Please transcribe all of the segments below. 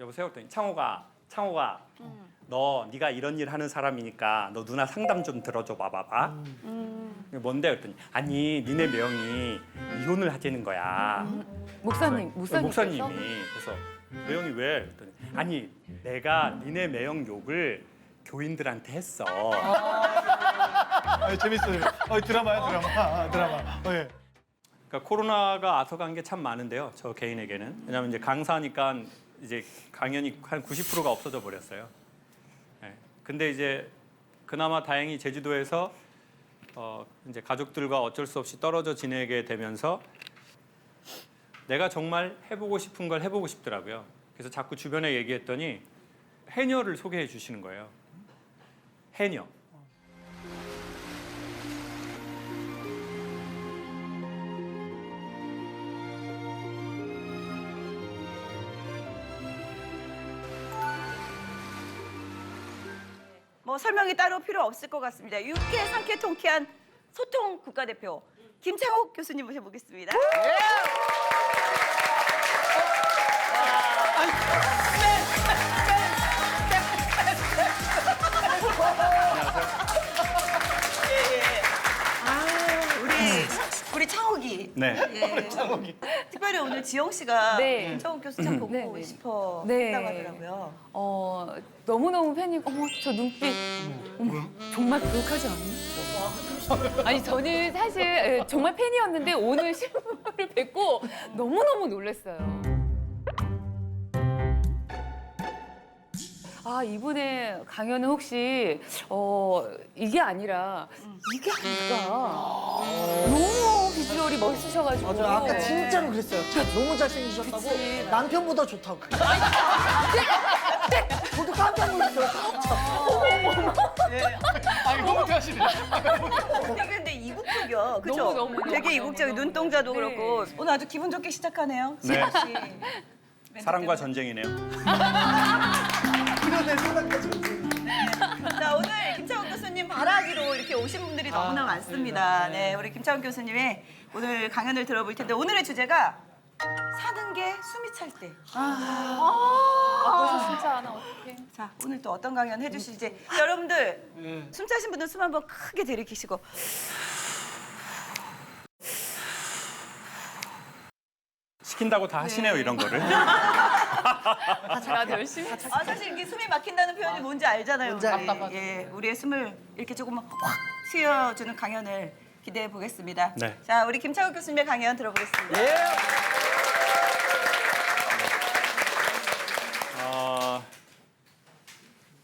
여보세요? 그랬더니 창호가 네가 이런 일 하는 사람이니까 너 누나 상담 좀 들어줘 봐봐봐. 뭔데? 그랬더니 아니 니네 매형이 이혼을 하자는 거야. 목사님이. 그래서 매형이 왜? 그랬더니 아니 내가 니네 매형 욕을 교인들한테 했어. 재밌어요. 드라마야, 드라마. 예. 그러니까 코로나가 앗아간 게 참 많은데요. 저 개인에게는. 왜냐하면 이제 강사니까 이제 강연이 한 90%가 없어져 버렸어요. 네. 근데 이제 그나마 다행히 제주도에서 이제 가족들과 어쩔 수 없이 떨어져 지내게 되면서 내가 정말 해보고 싶은 걸 해보고 싶더라고요. 그래서 자꾸 주변에 얘기했더니 해녀를 소개해 주시는 거예요. 해녀. 뭐 설명이 따로 필요 없을 것 같습니다. 유쾌, 상쾌, 통쾌한 소통 국가대표 김창옥 교수님 모셔보겠습니다. 우리 창옥이. 네. 예. 특별히 오늘 지영 씨가 네. 김창옥 교수 참 보고 네, 네. 싶어 네. 했다고 하더라고요. 너무너무 팬이고 어머 저 눈빛 어머 정말 그윽하지 않니? 아니 저는 사실 정말 팬이었는데 오늘 실물을 뵙고 너무너무 놀랐어요. 아 이분의 강연은 혹시 이게 아니라 이게 아닐까? 너무 비주얼이 멋있으셔가지고. 맞아, 아까 진짜로 그랬어요. 너무 잘생기셨다고. 그치. 남편보다 좋다고. 저도 깜짝 놀랐어요. 근데 이국적이요, 그죠? 너무, 되게 이국적이 눈동자도 네. 그렇고 오늘 아주 기분 좋게 시작하네요. 네. 지영 씨. 사랑과 전쟁이네요. 이런 생각까지. 자, 오늘 김창욱 교수님 바라기로 이렇게 오신 분들이 너무나 많습니다. 네, 우리 김창욱 교수님의 오늘 강연을 들어볼 텐데 오늘의 주제가 사는 게 숨이 찰 때. 벌써 진짜 나 어떡해. 자, 오늘 또 어떤 강연 해주실지. 자, 여러분들 숨 차신 분들 숨 한번 크게 들이키시고. 시킨다고 다 하시네요, 이런 거를. 나도 열심히 했어. 사실 이게 숨이 막힌다는 표현이 뭔지 알잖아요. 뭔지 우리. 알죠. 예, 우리의 숨을 이렇게 조금 확 쉬어주는 강연을 기대해 보겠습니다. 네. 자, 우리 김창욱 교수님의 강연 들어보겠습니다.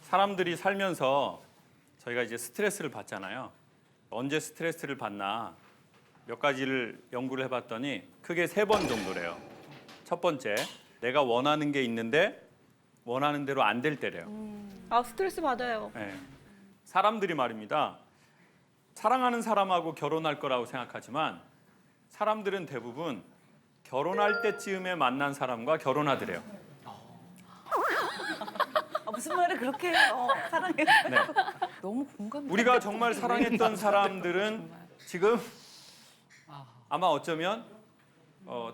사람들이 살면서 저희가 이제 스트레스를 받잖아요. 언제 스트레스를 받나 몇 가지를 연구를 해봤더니 크게 3번 정도래요. 첫 번째, 내가 원하는 게 있는데 원하는 대로 안 될 때래요. 아, 스트레스 받아요. 네. 사람들이 말입니다. 사랑하는 사람하고 결혼할 거라고 생각하지만 사람들은 대부분 결혼할 때쯤에 만난 사람과 결혼하더래요. 무슨 말을 그렇게 사랑해요? 네. 너무 공감이. 우리가 정말 사랑했던 사람들은 지금 아마 어쩌면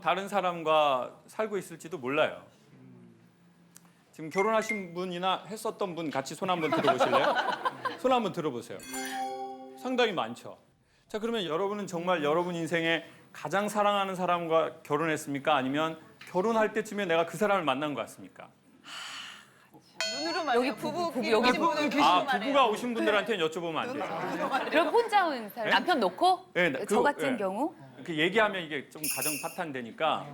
다른 사람과 살고 있을지도 몰라요. 지금 결혼하신 분이나 했었던 분 같이 손 한번 들어보실래요? 손 한번 들어보세요. 상당히 많죠. 자, 그러면 여러분은 정말 여러분 인생에 가장 사랑하는 사람과 결혼했습니까? 아니면 결혼할 때쯤에 내가 그 사람을 만난 것 같습니까? 눈으로 말해요. 여기 부부, 여기 여기 부부 부부가 오신 분들한테는 여쭤보면 안 되죠. 그럼 혼자 온 사람 남편 놓고 네, 저 같은 네. 경우 이렇게 얘기하면 이게 좀 가정 파탄되니까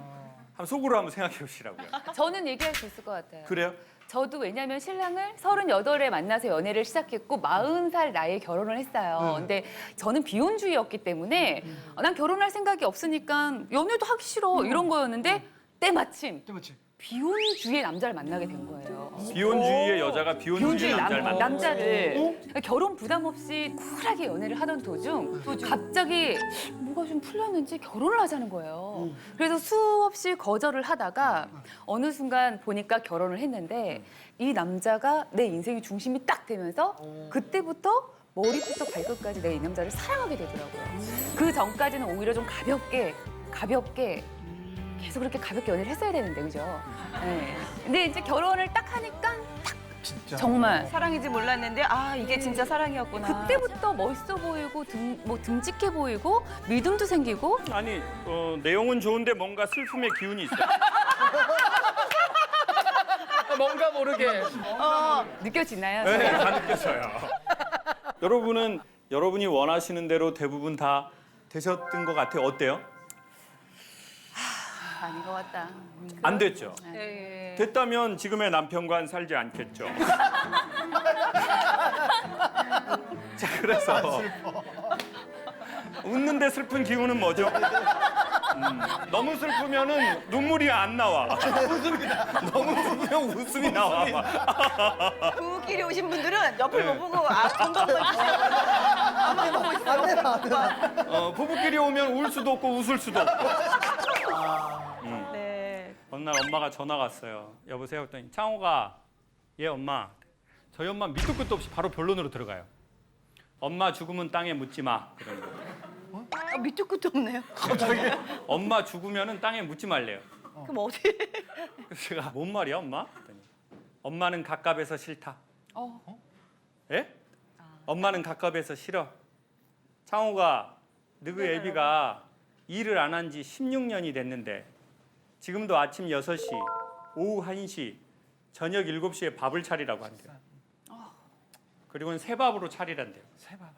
한번 속으로 한번 생각해 보시라고요. 저는 얘기할 수 있을 것 같아요. 그래요? 저도 왜냐하면 신랑을 38에 만나서 연애를 시작했고 40살 나이에 결혼을 했어요. 근데 저는 비혼주의였기 때문에 난 결혼할 생각이 없으니까 연애도 하기 싫어 이런 거였는데 때마침 비혼주의의 남자를 만나게 된 거예요. 비혼주의의 여자가 비혼주의의 남자를 만나. 남자를 결혼 부담 없이 쿨하게 연애를 하던 도중 갑자기 뭐가 좀 풀렸는지 결혼을 하자는 거예요. 그래서 수없이 거절을 하다가 어느 순간 보니까 결혼을 했는데 이 남자가 내 인생의 중심이 딱 되면서 그때부터 머리부터 발끝까지 내가 이 남자를 사랑하게 되더라고요. 그 전까지는 오히려 좀 가볍게 계속 그렇게 가볍게 연애를 했어야 되는데 그죠? 네. 근데 이제 결혼을 딱 하니까 진짜. 정말 사랑인지 몰랐는데 아 이게 진짜 사랑이었구나. 그때부터 멋있어 보이고 듬직해 보이고 믿음도 생기고 아니 내용은 좋은데 뭔가 슬픔의 기운이 있어요. 뭔가 모르게. 느껴지나요? 네, 다 느껴져요. 여러분은 여러분이 원하시는 대로 대부분 다 되셨던 것 같아요. 어때요? 아닌 것 같다. 안 됐죠. 네. 됐다면 지금의 남편과는 살지 않겠죠. 자, 그래서 웃는데 슬픈 기운은 뭐죠? 너무 슬프면은 눈물이 안 나와. 너무 슬프면 웃음이 나와. 막. 부부끼리 오신 분들은 옆을 못 보고 돈 받고 앞만 보고 있어요. 부부끼리 오면 울 수도 없고 웃을 수도 없고. 네. 어느 날 엄마가 전화가 왔어요. 여보세요? 했더니 창호가 예 엄마. 저희 엄마 밑도 끝도 없이 바로 변론으로 들어가요. 엄마 죽으면 땅에 묻지 마. 그러는 거예요. 밑도 끝도 없네요. 엄마 죽으면은 땅에 묻지 말래요. 그럼 어디? 그래서 제가 뭔 말이야 엄마? 했더니 엄마는 갑갑해서 싫다. 예? 엄마는 갑갑해서 싫어. 창호가 너그 애비가 일을 안 한 지 16년이 됐는데 지금도 아침 6시, 오후 1시, 저녁 7시에 밥을 차리라고 한대요. 그리고는 새밥으로 차리란대요.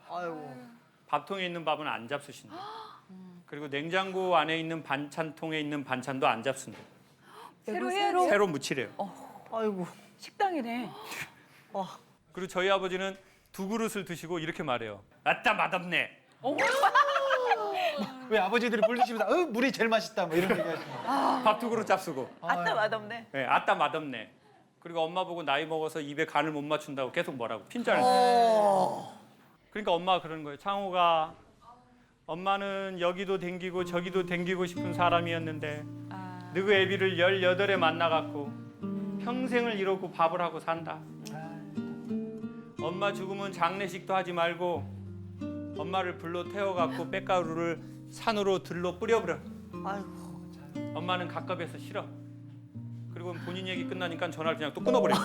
아이고. 밥통에 있는 밥은 안 잡수신대요. 그리고 냉장고 안에 있는 반찬통에 있는 반찬도 안 잡순대요. 새로 해야지. 새로 무치래요. 아이고. 식당이네. 그리고 저희 아버지는 두 그릇을 드시고 이렇게 말해요. 아따 맛없네. 왜 아버지들이 불리시면서 물이 제일 맛있다 뭐 이런 얘기 하시는 거. 밥 두 그릇 잡수고. 아따 맛없네. 네, 아따 맛없네. 그리고 엄마 보고 나이 먹어서 입에 간을 못 맞춘다고 계속 뭐라고 핀잔을. 그러니까 엄마가 그러는 거예요. 창호가 엄마는 여기도 댕기고 저기도 댕기고 싶은 사람이었는데 너그 애비를 18에 만나갖고 평생을 이러고 밥을 하고 산다. 엄마 죽으면 장례식도 하지 말고 엄마를 불러 태워갖고 빽가루를 산으로 들러 뿌려버려. 아이고. 엄마는 갑갑해서 싫어. 그리고 본인 얘기 끝나니까 전화를 그냥 또 끊어버려.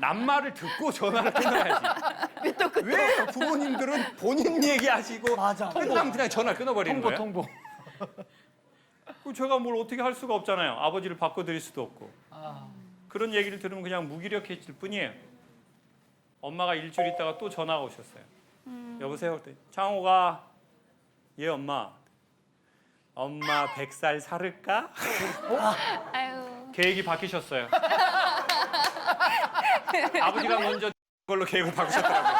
남 말을 듣고 전화를 끊어야지. 왜 부모님들은 본인 얘기하시고 맞아. 끝나면 그냥 전화를 끊어버리는 거예요? 통보. 그럼 제가 뭘 어떻게 할 수가 없잖아요. 아버지를 바꿔드릴 수도 없고. 그런 얘기를 들으면 그냥 무기력해질 뿐이에요. 엄마가 일주일 있다가 또 전화가 오셨어요. 여보세요? 그랬더니 창호가 예 엄마. 엄마 100살 살을까? 아유. 계획이 바뀌셨어요. 아버지가 먼저 걸로 계획을 바꾸셨더라고요.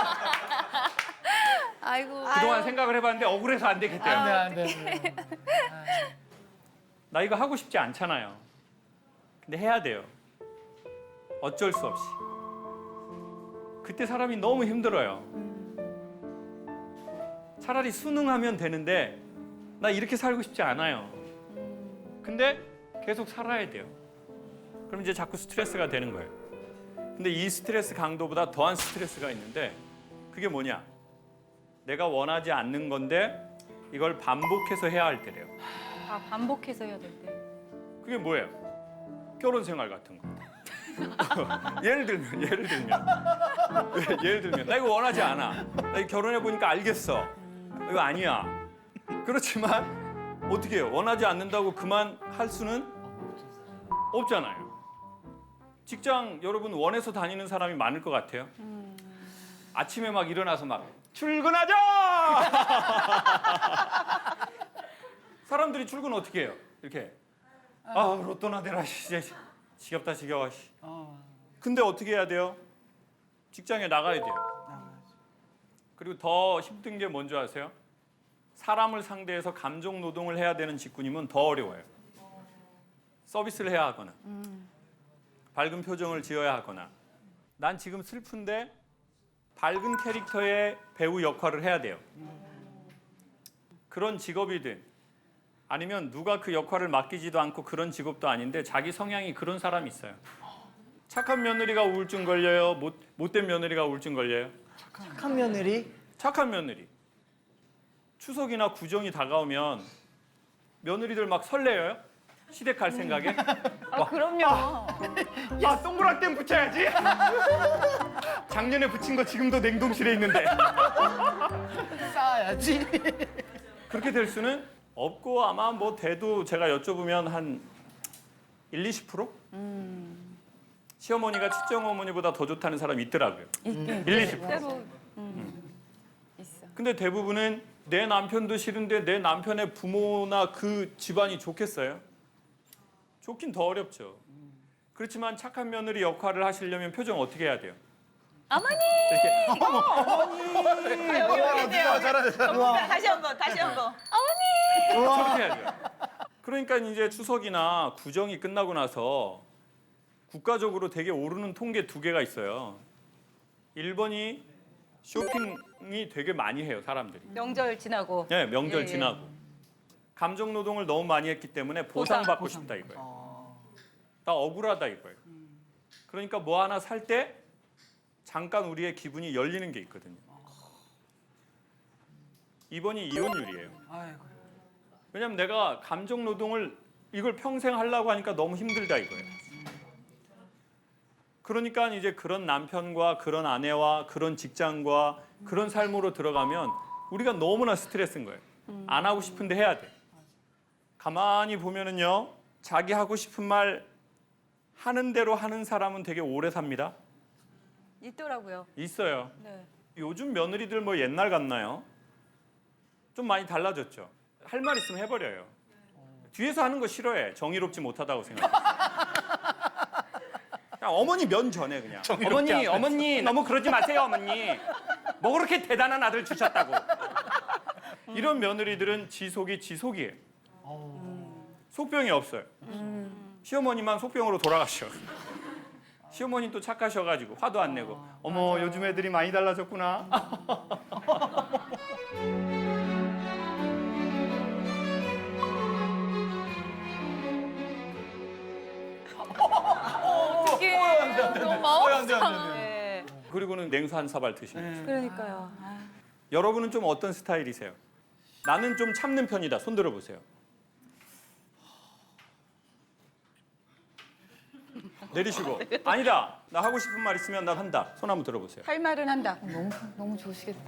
아이고. 그동안 생각을 해봤는데 억울해서 안 되겠대요. 안 돼. 나 이거 하고 싶지 않잖아요. 근데 해야 돼요. 어쩔 수 없이. 그때 사람이 너무 힘들어요. 차라리 순응하면 되는데 나 이렇게 살고 싶지 않아요. 근데 계속 살아야 돼요. 그럼 이제 자꾸 스트레스가 되는 거예요. 근데 이 스트레스 강도보다 더한 스트레스가 있는데 그게 뭐냐? 내가 원하지 않는 건데 이걸 반복해서 해야 할 때래요. 아, 반복해서 해야 될 때. 그게 뭐예요? 결혼 생활 같은 거. 예를 들면 나 이거 원하지 않아. 나 이거 결혼해 보니까 알겠어. 이거 아니야. 그렇지만 어떻게 해요? 원하지 않는다고 그만 할 수는 없잖아요. 직장 여러분 원해서 다니는 사람이 많을 것 같아요. 아침에 막 일어나서 막 출근하자. 사람들이 출근 어떻게 해요? 이렇게 로또나 내라 씨. 지겹다 지겨워. 씨. 근데 어떻게 해야 돼요? 직장에 나가야 돼요. 그리고 더 힘든 게 뭔지 아세요? 사람을 상대해서 감정 노동을 해야 되는 직군이면 더 어려워요. 서비스를 해야 하거나 밝은 표정을 지어야 하거나 난 지금 슬픈데 밝은 캐릭터의 배우 역할을 해야 돼요. 그런 직업이든 아니면 누가 그 역할을 맡기지도 않고 그런 직업도 아닌데 자기 성향이 그런 사람이 있어요. 착한 며느리가 우울증 걸려요? 못된 며느리가 우울증 걸려요? 착한 며느리. 착한 며느리. 추석이나 구정이 다가오면 며느리들 막 설레요. 시댁 갈 생각에. 그럼요. 야, 동그랗게 붙여야지. 작년에 붙인 거 지금도 냉동실에 있는데. 싸야지. 그렇게 될 수는 없고 아마 뭐 돼도 제가 여쭤보면 한 1-20%? 시어머니가 친정어머니보다 더 좋다는 사람이 있더라고요. 1-20%. 때로 있어. 근데 대부분은 내 남편도 싫은데 내 남편의 부모나 그 집안이 좋겠어요? 좋긴 더 어렵죠. 그렇지만 착한 며느리 역할을 하시려면 표정 어떻게 해야 돼요? 어머니! 이렇게 여기 계세요. 잘하네. 다시 한번. 그렇게 해야 돼요. 그러니까 이제 추석이나 구정이 끝나고 나서 국가적으로 되게 오르는 통계 2개가 있어요. 1번이 쇼핑이 되게 많이 해요, 사람들이. 명절 지나고. 네, 명절 예. 지나고. 감정 노동을 너무 많이 했기 때문에 보상받고 싶다 이거예요. 나 억울하다 이거예요. 그러니까 뭐 하나 살 때 잠깐 우리의 기분이 열리는 게 있거든요. 2번이 이혼율이에요. 아이고. 왜냐면 내가 감정 노동을 이걸 평생 하려고 하니까 너무 힘들다 이거예요. 그러니까 이제 그런 남편과 그런 아내와 그런 직장과 그런 삶으로 들어가면 우리가 너무나 스트레스인 거예요. 안 하고 싶은데 해야 돼. 가만히 보면은요, 자기 하고 싶은 말 하는 대로 하는 사람은 되게 오래 삽니다. 있더라고요. 있어요. 네. 요즘 며느리들 뭐 옛날 같나요? 좀 많이 달라졌죠. 할 말 있으면 해버려요. 뒤에서 하는 거 싫어해. 정의롭지 못하다고 생각해. 그냥 어머니 면 전에 그냥. 어머니 너무 그러지 마세요, 어머니. 뭐 그렇게 대단한 아들 주셨다고. 이런 며느리들은 지속이에요. 속병이 없어요. 시어머니만 속병으로 돌아가셔. 시어머니 또 착하셔가지고 화도 안 내고. 어머, 요즘 애들이 많이 달라졌구나. 이게 너무 마음상. 네. 그리고는 냉수 한 사발 드시는 거죠. 그러니까요. 여러분은 좀 어떤 스타일이세요? 나는 좀 참는 편이다. 손 들어보세요. 내리시고. 아니다. 나 하고 싶은 말 있으면 나 한다. 손 한번 들어보세요. 할 말은 한다. 너무 좋으시겠다.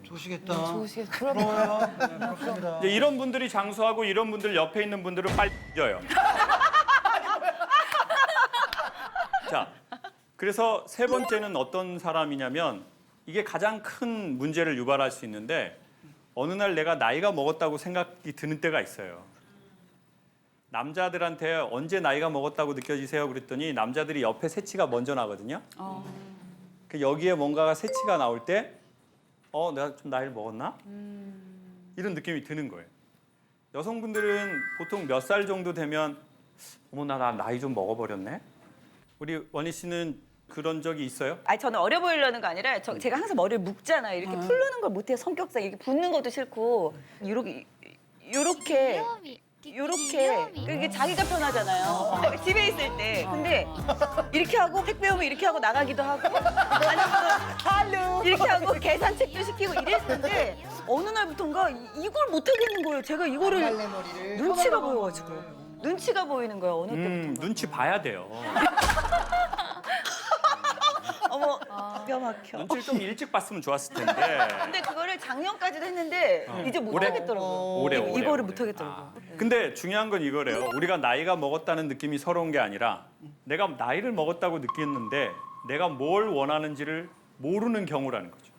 좋으시겠다. 좋으시겠다. 그럼 부러워요. 네, 부럽습니다. 이제 이런 분들이 장수하고 이런 분들 옆에 있는 분들은 빨리 져요. 자, 그래서 세 번째는 어떤 사람이냐면 이게 가장 큰 문제를 유발할 수 있는데 어느 날 내가 나이가 먹었다고 생각이 드는 때가 있어요. 남자들한테 언제 나이가 먹었다고 느껴지세요? 그랬더니 남자들이 옆에 새치가 먼저 나거든요. 그 여기에 뭔가가 새치가 나올 때 내가 좀 나이를 먹었나? 이런 느낌이 드는 거예요. 여성분들은 보통 몇 살 정도 되면 어머 나 나이 좀 먹어버렸네? 우리 원희 씨는 그런 적이 있어요? 아니 저는 어려 보이려는 거 아니라 제가 항상 머리를 묶잖아요. 이렇게 풀르는 걸 못해요. 성격상 이렇게 붓는 것도 싫고 요렇게 이게 자기가 편하잖아요. 집에 있을 때. 근데 이렇게 하고 택배 오면 이렇게 하고 나가기도 하고 아니면 이렇게 하고 계산책도 시키고 이랬는데 어느 날부터인가 이걸 못 하겠는 거예요. 제가 이거를 눈치가 보여가지고. 눈치가 보이는 거예요. 어느 때부터. 눈치 봐야 돼요. 어머, 기가 막혀. 눈치를 좀 일찍 봤으면 좋았을 텐데. 근데 그거를 작년까지도 했는데 이제 못 올해? 하겠더라고요. 올해. 이거를 못 하겠더라고요. 근데 중요한 건 이거래요. 우리가 나이가 먹었다는 느낌이 서러운 게 아니라 내가 나이를 먹었다고 느꼈는데 내가 뭘 원하는지를 모르는 경우라는 거죠.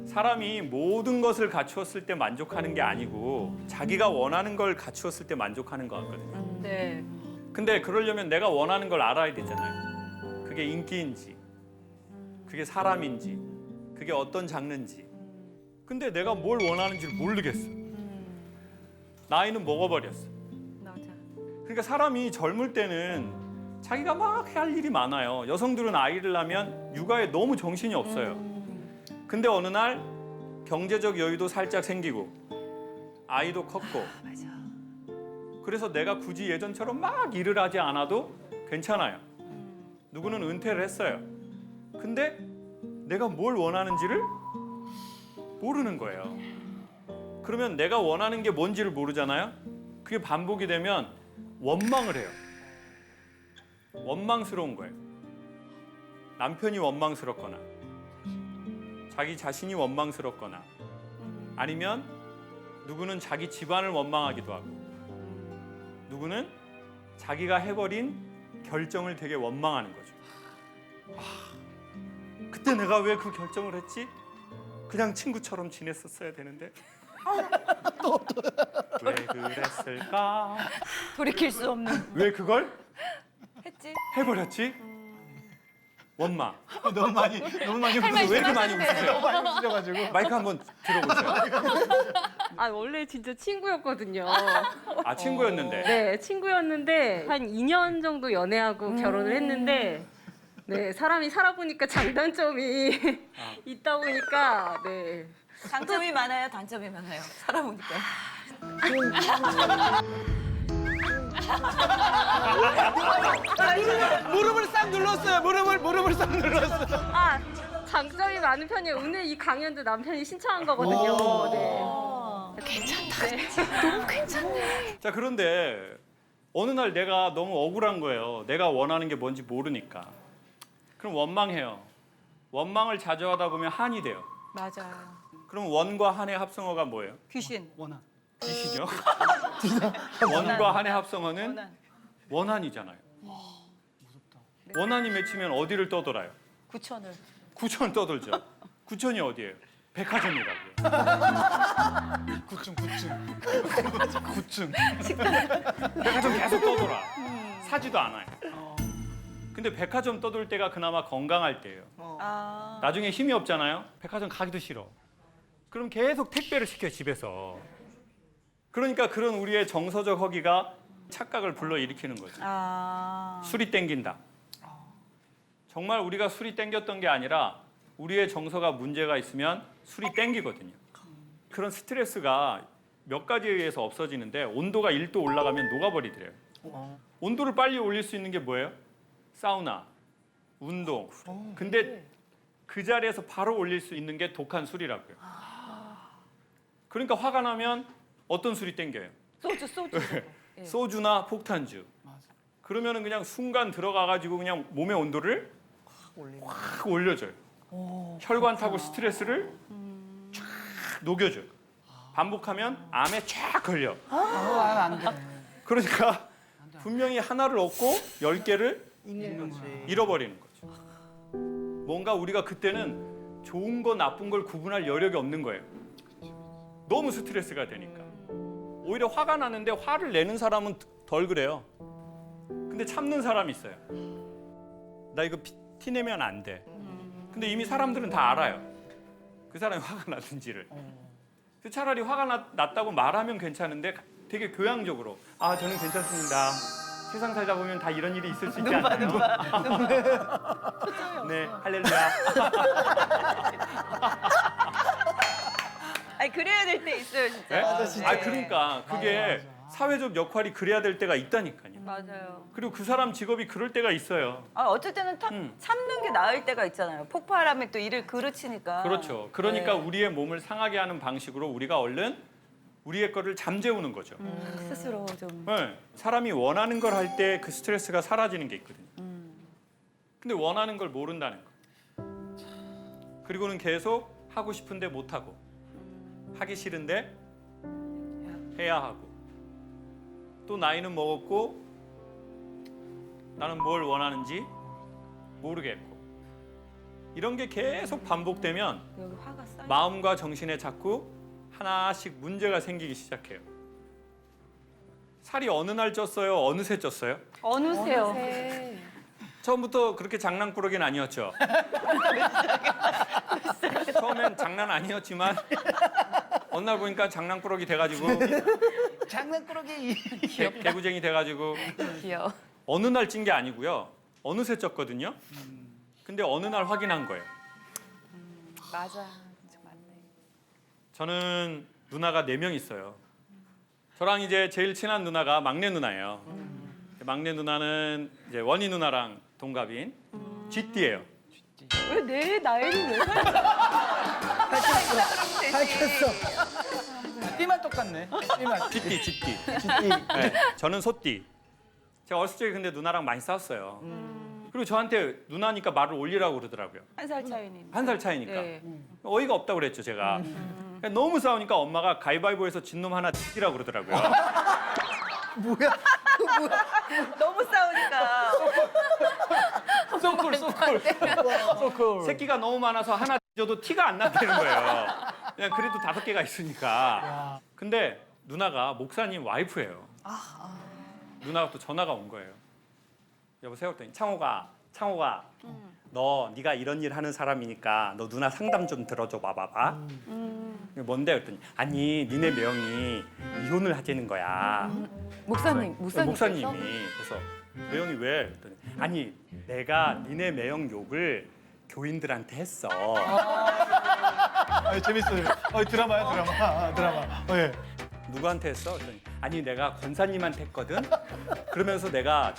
사람이 모든 것을 갖추었을 때 만족하는 게 아니고 자기가 원하는 걸 갖추었을 때 만족하는 것 같거든요. 네. 근데 그러려면 내가 원하는 걸 알아야 되잖아요. 그게 인기인지, 그게 사람인지, 그게 어떤 장르인지. 근데 내가 뭘 원하는지를 모르겠어. 나이는 먹어버렸어. 맞아. 그러니까 사람이 젊을 때는 자기가 막 해야 할 일이 많아요. 여성들은 아이를 낳으면 육아에 너무 정신이 없어요. 근데 어느 날 경제적 여유도 살짝 생기고 아이도 컸고 맞아. 그래서 내가 굳이 예전처럼 막 일을 하지 않아도 괜찮아요. 누구는 은퇴를 했어요. 근데 내가 뭘 원하는지를 모르는 거예요. 그러면 내가 원하는 게 뭔지를 모르잖아요. 그게 반복이 되면 원망을 해요. 원망스러운 거예요. 남편이 원망스럽거나 자기 자신이 원망스럽거나 아니면 누구는 자기 집안을 원망하기도 하고 누구는 자기가 해버린 결정을 되게 원망하는 거죠. 그때 내가 왜 그 결정을 했지? 그냥 친구처럼 지냈었어야 되는데 왜 그랬을까? 돌이킬 수 없는 왜 그걸 했지. 해버렸지? 원망. 너무 많이 그래서 왜 이렇게 많이 웃으세요? 너무 많이 웃으셔가지고. 마이크 한번 들어보세요. 아 원래 진짜 친구였거든요. 아 친구였는데. 네, 친구였는데 한 2년 정도 연애하고 결혼을 했는데 네, 사람이 살아보니까 장단점이 있다 보니까 네. 장점이 많아요, 단점이 많아요. 살아보니까. 무릎을 싹 눌렀어요. 무릎을 싹 눌렀어요. 아, 장점이 많은 편이에요. 오늘 이 강연도 남편이 신청한 거거든요. 네. 자 그런데 어느 날 내가 너무 억울한 거예요. 내가 원하는 게 뭔지 모르니까. 그럼 원망해요. 원망을 자주 하다 보면 한이 돼요. 맞아요. 그럼 원과 한의 합성어가 뭐예요? 귀신. 원한. 귀신이요? 원과 한의 합성어는 원한. 원한이잖아요. 원한이 맺히면 어디를 떠돌아요? 구천을. 구천 떠돌죠. 구천이 어디예요? 백화점이라고요. 구층. 백화점 계속 떠돌아. 사지도 않아요. 근데 백화점 떠돌 때가 그나마 건강할 때예요. 아. 나중에 힘이 없잖아요. 백화점 가기도 싫어. 그럼 계속 택배를 시켜 집에서. 그러니까 그런 우리의 정서적 허기가 착각을 불러일으키는 거죠. 아. 술이 땡긴다. 정말 우리가 술이 땡겼던 게 아니라 우리의 정서가 문제가 있으면 술이 땡기거든요. 그런 스트레스가 몇 가지에 의해서 없어지는데 온도가 1도 올라가면 녹아버리더래요. 온도를 빨리 올릴 수 있는 게 뭐예요? 사우나, 운동. 근데 그 자리에서 바로 올릴 수 있는 게 독한 술이라고요. 그러니까 화가 나면 어떤 술이 땡겨요? 소주. 소주나 폭탄주. 그러면은 그냥 순간 들어가가지고 그냥 몸의 온도를 확 올려줘요. 혈관 타고 스트레스를 쫙 녹여줘요. 반복하면 암에 쫙 걸려. 안 돼. 그러니까 분명히 하나를 얻고 10개를 잃어버리는 거죠. 뭔가 우리가 그때는 좋은 거 나쁜 걸 구분할 여력이 없는 거예요. 너무 스트레스가 되니까. 오히려 화가 나는데 화를 내는 사람은 덜 그래요. 근데 참는 사람이 있어요. 나 이거 티 내면 안 돼. 근데 이미 사람들은 다 알아요. 그 사람이 화가 났는지를. 그래서 차라리 화가 났다고 말하면 괜찮은데 되게 교양적으로 아 저는 괜찮습니다. 세상 살다 보면 다 이런 일이 있을 수 있지 않나요? 네, 할렐루야. 아니 그래야 될 때 있어요, 진짜. 네? 맞아, 진짜. 아 그러니까 그게 사회적 역할이 그래야 될 때가 있다니까요. 맞아요. 그리고 그 사람 직업이 그럴 때가 있어요. 아, 어쩔 때는 참는 게 나을 때가 있잖아요. 폭발하면 또 일을 그르치니까. 그렇죠. 그러니까 네. 우리의 몸을 상하게 하는 방식으로 우리가 얼른 우리의 거를 잠재우는 거죠. 스스로 좀. 네. 사람이 원하는 걸 할 때 그 스트레스가 사라지는 게 있거든요. 근데 원하는 걸 모른다는 거. 그리고는 계속 하고 싶은데 못 하고, 하기 싫은데 해야 하고, 또 나이는 먹었고 나는 뭘 원하는지 모르겠고, 이런 게 계속 반복되면 여기 화가 쌓여. 마음과 정신에 자꾸 하나씩 문제가 생기기 시작해요. 살이 어느 날 쪘어요? 어느 새 쪘어요? 어느새요. 처음부터 그렇게 장난꾸러기는 아니었죠. 처음엔 장난 아니었지만 어느 날 보니까 장난꾸러기 돼가지고 장난꾸러기. 개구쟁이 돼가지고 귀여워. 어느 날 찐 게 아니고요. 어느새 쪘거든요. 근데 어느 날 확인한 거예요. 맞아. 진짜 맞네. 저는 누나가 4명 있어요. 저랑 이제 제일 친한 누나가 막내 누나예요. 막내 누나는 이제 원희 누나랑 동갑인 쥐띠예요. 왜 내 나이를 왜 밝혔어. 띠만 똑같네. 띠만. 쥐띠, 쥐띠. 쥐띠. 네, 저는 소띠. 제가 어렸을 적에 근데 누나랑 많이 싸웠어요. 그리고 저한테 누나니까 말을 올리라고 그러더라고요. 한 살 차이님. 한 살 차이니까. 네. 어이가 없다고 그랬죠, 제가. 그러니까 너무 싸우니까 엄마가 가위바위보에서 진 놈 하나 띠라고 그러더라고요. 뭐야? 너무 싸우니까. 소쿨 소쿨. 새끼가 너무 많아서 하나 찢어도 티가 안 난다는 거예요. 그냥 그래도 5개가 있으니까. 근데 누나가 목사님 와이프예요. 누나가 또 전화가 온 거예요. 여보세요? 그랬더니 창호가 네가 이런 일 하는 사람이니까 너 누나 상담 좀 들어줘 봐봐봐. 뭔데? 그랬더니 아니 니네 매형이 이혼을 하자는 거야. 목사님, 목사님이. 그래서 매형이 왜? 그랬더니 아니 내가 니네 매형 욕을 교인들한테 했어. 재밌어요. 드라마야 드라마. 드라마. 예. 누구한테 했어? 그랬더니 아니 내가 권사님한테 했거든. 그러면서 내가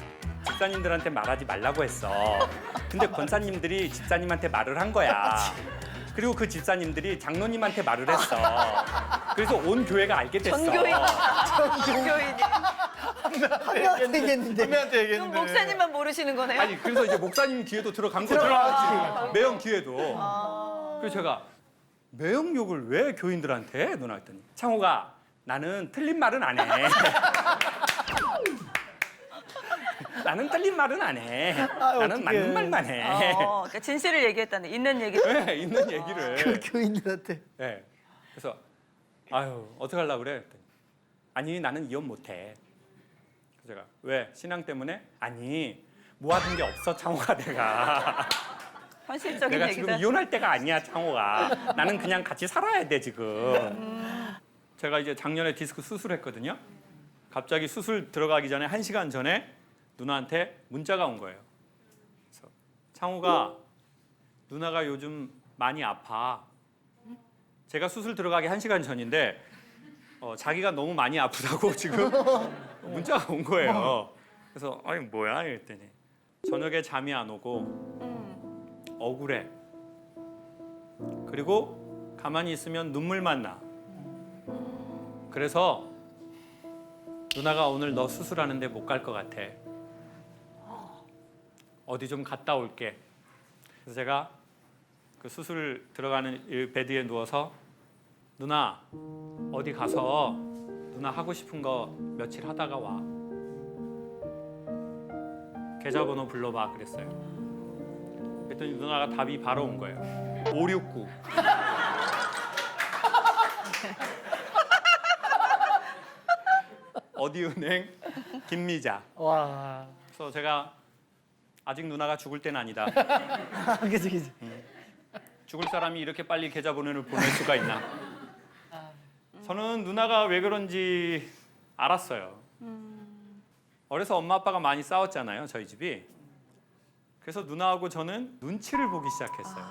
집사님들한테 말하지 말라고 했어. 근데 권사님들이 집사님한테 말을 한 거야. 그리고 그 집사님들이 장로님한테 말을 했어. 그래서 온 교회가 알게 됐어. 전교인. 전교인이. 한명한테 얘기했는데. 선배한테 그럼 얘기했는데. 목사님만 모르시는 거네요? 아니 그래서 이제 목사님 귀에도 들어간 거죠. 매형 귀에도. 그래서 제가 매형 욕을 왜 교인들한테 해? 누나 했더니 창호가 나는 틀린 말은 안 해. 나는 틀린 말은 안 해. 나는 맞는 말만 해. 그러니까 진실을 얘기했다는 있는 얘기. 네, 있는 얘기를. 그 교인들한테. 네. 그래서 아유 어떻게 하려고 그래? 그랬더니 아니 나는 이혼 못해. 그래서 제가 왜? 신앙 때문에? 아니 모아둔 게 없어 창호가 내가. 현실적인 내가 얘기다. 지금 이혼할 때가 아니야 창호가. 나는 그냥 같이 살아야 돼 지금. 제가 이제 작년에 디스크 수술했거든요. 갑자기 수술 들어가기 전에 1시간 전에 누나한테 문자가 온 거예요. 그래서 창호가 누나가 요즘 많이 아파. 제가 수술 들어가기 1시간 전인데 자기가 너무 많이 아프다고 지금 문자가 온 거예요. 그래서 아니 뭐야 이랬더니 저녁에 잠이 안 오고 억울해. 그리고 가만히 있으면 눈물만 나. 그래서 누나가 오늘 너 수술하는데 못 갈 것 같아. 어디 좀 갔다 올게. 그래서 제가 그 수술 들어가는 이 베드에 누워서 누나 어디 가서 누나 하고 싶은 거 며칠 하다가 와. 계좌번호 불러봐 그랬어요. 그랬더니 누나가 답이 바로 온 거예요. 569. 어디은행 김미자. 와. 그래서 제가 아직 누나가 죽을 때는 아니다. 그치. 죽을 사람이 이렇게 빨리 계좌번호를 보낼 수가 있나? 저는 누나가 왜 그런지 알았어요. 어려서 엄마 아빠가 많이 싸웠잖아요, 저희 집이. 그래서 누나하고 저는 눈치를 보기 시작했어요.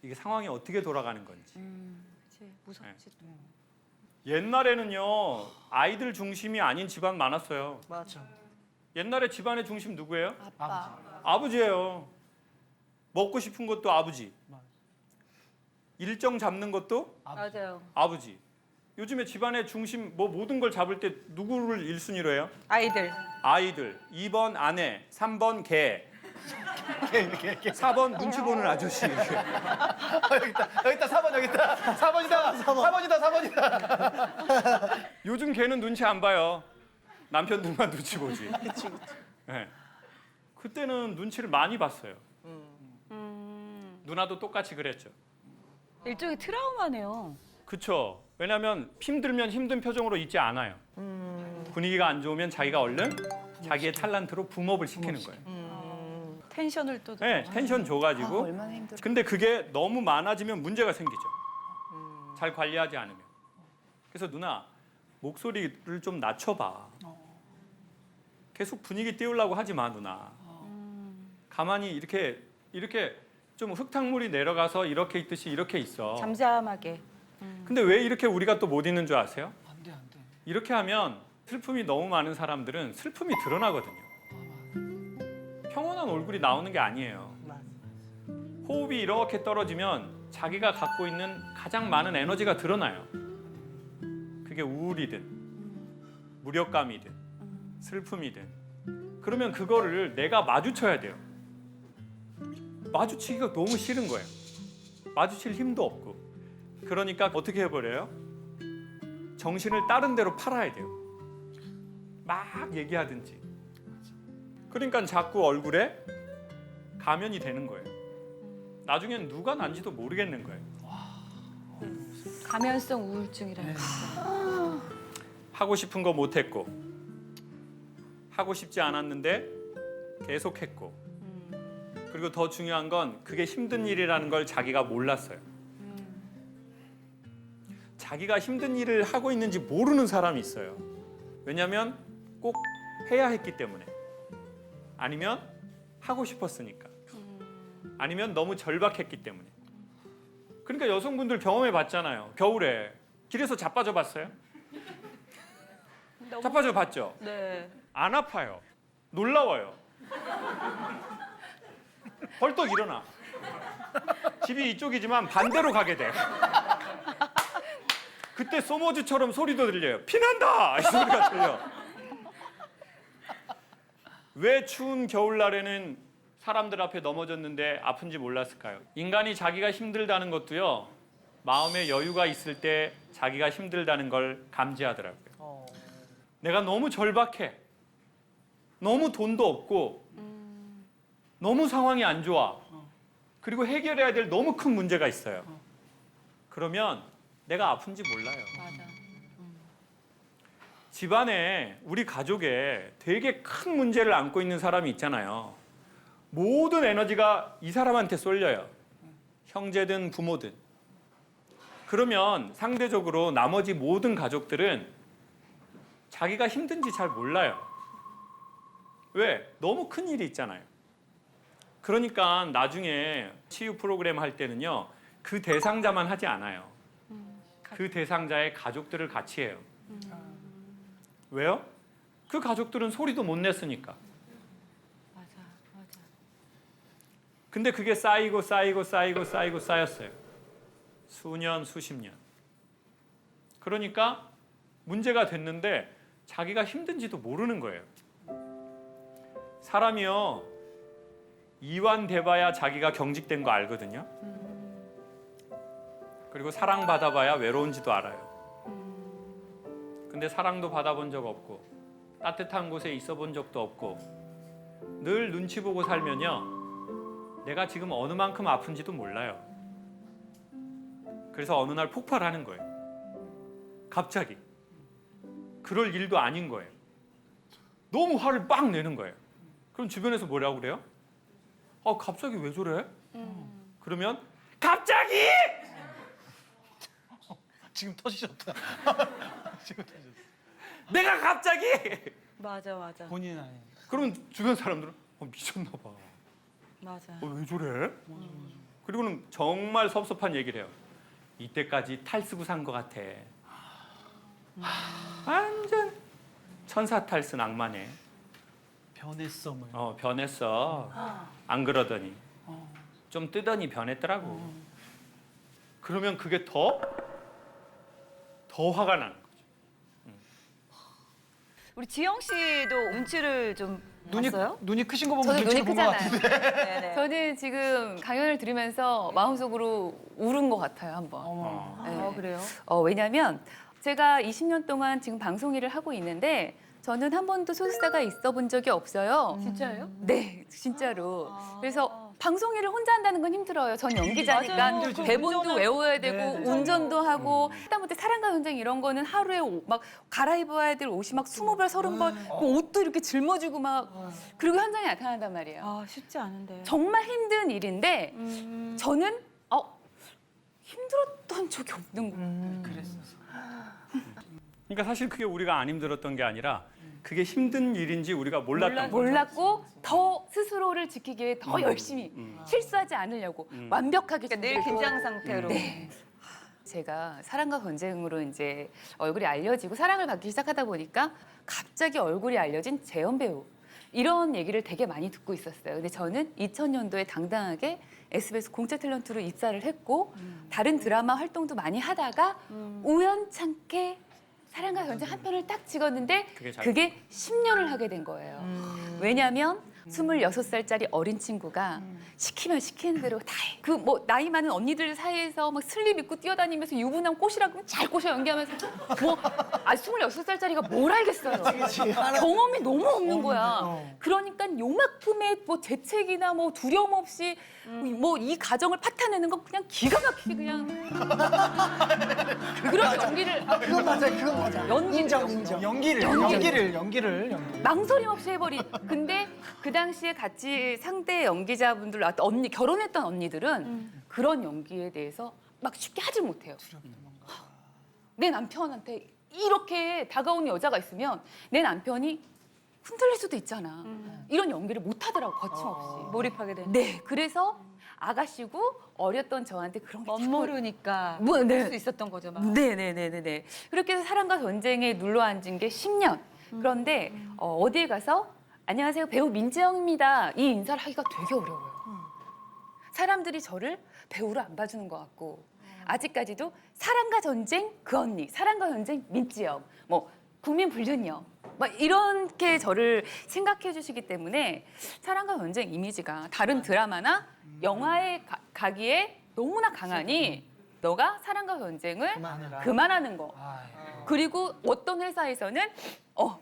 이게 상황이 어떻게 돌아가는 건지. 그치, 무섭지. 옛날에는요, 아이들 중심이 아닌 집안 많았어요. 맞아. 옛날에 집안의 중심 누구예요? 아빠. 아버지예요. 먹고 싶은 것도 아버지. 일정 잡는 것도 맞아요. 아버지. 요즘에 집안의 중심 뭐 모든 걸 잡을 때 누구를 1순위로 해요? 아이들. 아이들. 2번 아내, 3번 개. 4번 눈치 보는 아저씨. 여기 있다 4번 여기 있다 4번이다. 요즘 개는 눈치 안 봐요. 남편들만 눈치 보지. 네. 그때는 눈치를 많이 봤어요. 누나도 똑같이 그랬죠. 일종의 트라우마네요. 그쵸. 왜냐하면 힘들면 힘든 표정으로 있지 않아요. 분위기가 안 좋으면 자기가 얼른 자기의 탤런트로 붐업을 시키는 거예요. 텐션을 또. 네, 텐션 줘가지고. 얼마나 힘들어. 근데 그게 너무 많아지면 문제가 생기죠. 잘 관리하지 않으면. 그래서 누나 목소리를 좀 낮춰봐. 계속 분위기 띄우려고 하지 마 누나. 가만히 이렇게 좀 흙탕물이 내려가서 이렇게 있듯이 이렇게 있어. 잠잠하게. 근데 왜 이렇게 우리가 또 못 있는 줄 아세요? 안 돼. 이렇게 하면 슬픔이 너무 많은 사람들은 슬픔이 드러나거든요. 평온한 얼굴이 나오는 게 아니에요. 호흡이 이렇게 떨어지면 자기가 갖고 있는 가장 많은 에너지가 드러나요. 그게 우울이든 무력감이든 슬픔이든. 그러면 그거를 내가 마주쳐야 돼요. 마주치기가 너무 싫은 거예요. 마주칠 힘도 없고. 그러니까 어떻게 해버려요? 정신을 다른 데로 팔아야 돼요. 막 얘기하든지. 그러니까 자꾸 얼굴에 가면이 되는 거예요. 나중엔 누가 난지도 모르겠는 거예요. 가면성 우울증이라는 거. 하고 싶은 거 못했고, 하고 싶지 않았는데 계속했고, 그리고 더 중요한 건 그게 힘든 일이라는 걸 자기가 몰랐어요. 자기가 힘든 일을 하고 있는지 모르는 사람이 있어요. 왜냐하면 꼭 해야 했기 때문에, 아니면 하고 싶었으니까, 아니면 너무 절박했기 때문에. 그러니까 여성분들 경험해 봤잖아요. 겨울에 길에서 자빠져 봤어요? 자빠져 봤죠? 네. 안 아파요. 놀라워요. 벌떡 일어나. 집이 이쪽이지만 반대로 가게 돼. 그때 소모즈처럼 소리도 들려요. 피난다! 이 소리가 들려. 왜 추운 겨울날에는 사람들 앞에 넘어졌는데 아픈지 몰랐을까요? 인간이 자기가 힘들다는 것도요, 마음에 여유가 있을 때 자기가 힘들다는 걸 감지하더라고요. 내가 너무 절박해. 너무 돈도 없고, 너무 상황이 안 좋아. 그리고 해결해야 될 너무 큰 문제가 있어요. 그러면 내가 아픈지 몰라요. 집안에, 우리 가족에 되게 큰 문제를 안고 있는 사람이 있잖아요. 모든 에너지가 이 사람한테 쏠려요. 형제든 부모든. 그러면 상대적으로 나머지 모든 가족들은 자기가 힘든지 잘 몰라요. 왜? 너무 큰 일이 있잖아요. 그러니까 나중에 치유 프로그램 할 때는요, 그 대상자만 하지 않아요. 그 대상자의 가족들을 같이 해요. 왜요? 그 가족들은 소리도 못 냈으니까. 맞아. 근데 그게 쌓이고 쌓였어요. 수년, 수십 년. 그러니까 문제가 됐는데 자기가 힘든지도 모르는 거예요. 사람이요, 이완돼봐야 자기가 경직된 거 알거든요. 그리고 사랑받아봐야 외로운지도 알아요. 근데 사랑도 받아본 적 없고, 따뜻한 곳에 있어 본 적도 없고, 늘 눈치 보고 살면요, 내가 지금 어느 만큼 아픈지도 몰라요. 그래서 어느 날 폭발하는 거예요. 갑자기. 그럴 일도 아닌 거예요. 너무 화를 빡 내는 거예요. 그럼 주변에서 뭐라고 그래요? 갑자기 왜 저래? 그러면 갑자기! 지금 터지셨다. 지금 터졌어. 내가 갑자기! 맞아. 본인은 아니에요. 그러면 주변 사람들은 미쳤나 봐. 맞아. 왜 저래? 그리고는 정말 섭섭한 얘기를 해요. 이때까지 탈쓰고 산 것 같아. 완전 천사 탈쓴 악마네. 변했어 뭐. 변했어. 안 그러더니. 좀 뜨더니 변했더라고. 그러면 그게 더 화가 나는 거죠. 우리 지영 씨도 눈치를 좀 봤어요? 눈이 크신 거 보면 저는 눈이 눈치를 본것 크잖아요. 같은데. 네네. 저는 지금 강연을 들으면서 마음속으로 울은 것 같아요, 한번. 네. 그래요? 왜냐면 제가 20년 동안 지금 방송 일을 하고 있는데 저는 한 번도 소속사가 있어 본 적이 없어요. 진짜예요? 네, 진짜로. 그래서 방송 일을 혼자 한다는 건 힘들어요. 전 연기자니까 맞아요. 그 대본도 운전을- 외워야 되고 네, 네. 운전도 하고 하다못해 사랑과 전쟁 이런 거는 하루에 막 갈아입어야 될 옷이 막 20벌, 30벌 그 옷도 이렇게 짊어지고 막 그리고 현장에 나타난단 말이에요. 쉽지 않은데. 정말 힘든 일인데 저는 힘들었던 적이 없는 거예요. 그랬었어. 그러니까 사실 그게 우리가 안 힘들었던 게 아니라 그게 힘든 일인지 우리가 몰랐던 거예요. 몰랐고 더 스스로를 지키기 위해 더 열심히 실수하지 않으려고 완벽하게 그러니까 늘 준비를 긴장 상태로. 네. 제가 사랑과 전쟁으로 이제 얼굴이 알려지고 사랑을 받기 시작하다 보니까 갑자기 얼굴이 알려진 재현 배우. 이런 얘기를 되게 많이 듣고 있었어요. 근데 저는 2000년도에 당당하게 SBS 공채 탤런트로 입사를 했고 다른 드라마 활동도 많이 하다가 우연찮게 사랑과 전쟁 한 편을 딱 찍었는데 그게 10년을 하게 된 거예요. 왜냐하면 26살짜리 어린 친구가 시키면 시키는 대로 다 해. 그 뭐 나이 많은 언니들 사이에서 막 슬립 입고 뛰어다니면서 유부남 꼬시라고 잘 꼬셔 연기하면서 뭐 26살짜리가 뭘 알겠어요. 경험이 너무 없는 거야. 그러니까 요만큼의 뭐 재책이나 뭐 두려움 없이 뭐 이 가정을 파탄내는 건 그냥 기가 막히게 그냥 그런 연기를 그건 맞아요. 그건 맞아. 연기 인정. 연기를. 망설임 없이 해버린. 근데 그 당시에 같이 상대 연기자분들 나왔던 언니 결혼했던 언니들은 그런 연기에 대해서 막 쉽게 하질 못해요. 내 남편한테 이렇게 다가오는 여자가 있으면 내 남편이 흔들릴 수도 있잖아. 이런 연기를 못 하더라고 거침없이. 몰입하게 되는. 네, 그래서 아가씨고 어렸던 저한테 그런 게 자꾸 멋모르니까 뭐, 네. 할 수 있었던 거죠. 막. 네네네네. 그렇게 해서 사랑과 전쟁에 눌러 앉은 게 10년. 그런데 어디에 가서 안녕하세요 배우 민지영입니다. 이 인사를 하기가 되게 어려워요. 사람들이 저를 배우로 안 봐주는 것 같고 아직까지도 사랑과 전쟁 그 언니, 사랑과 전쟁 민지영, 뭐 국민 불륜녀 막 이렇게 저를 생각해 주시기 때문에 사랑과 전쟁 이미지가 다른 드라마나 영화에 가기에 너무나 강하니 너가 사랑과 전쟁을 그만하는 거. 그리고 어떤 회사에서는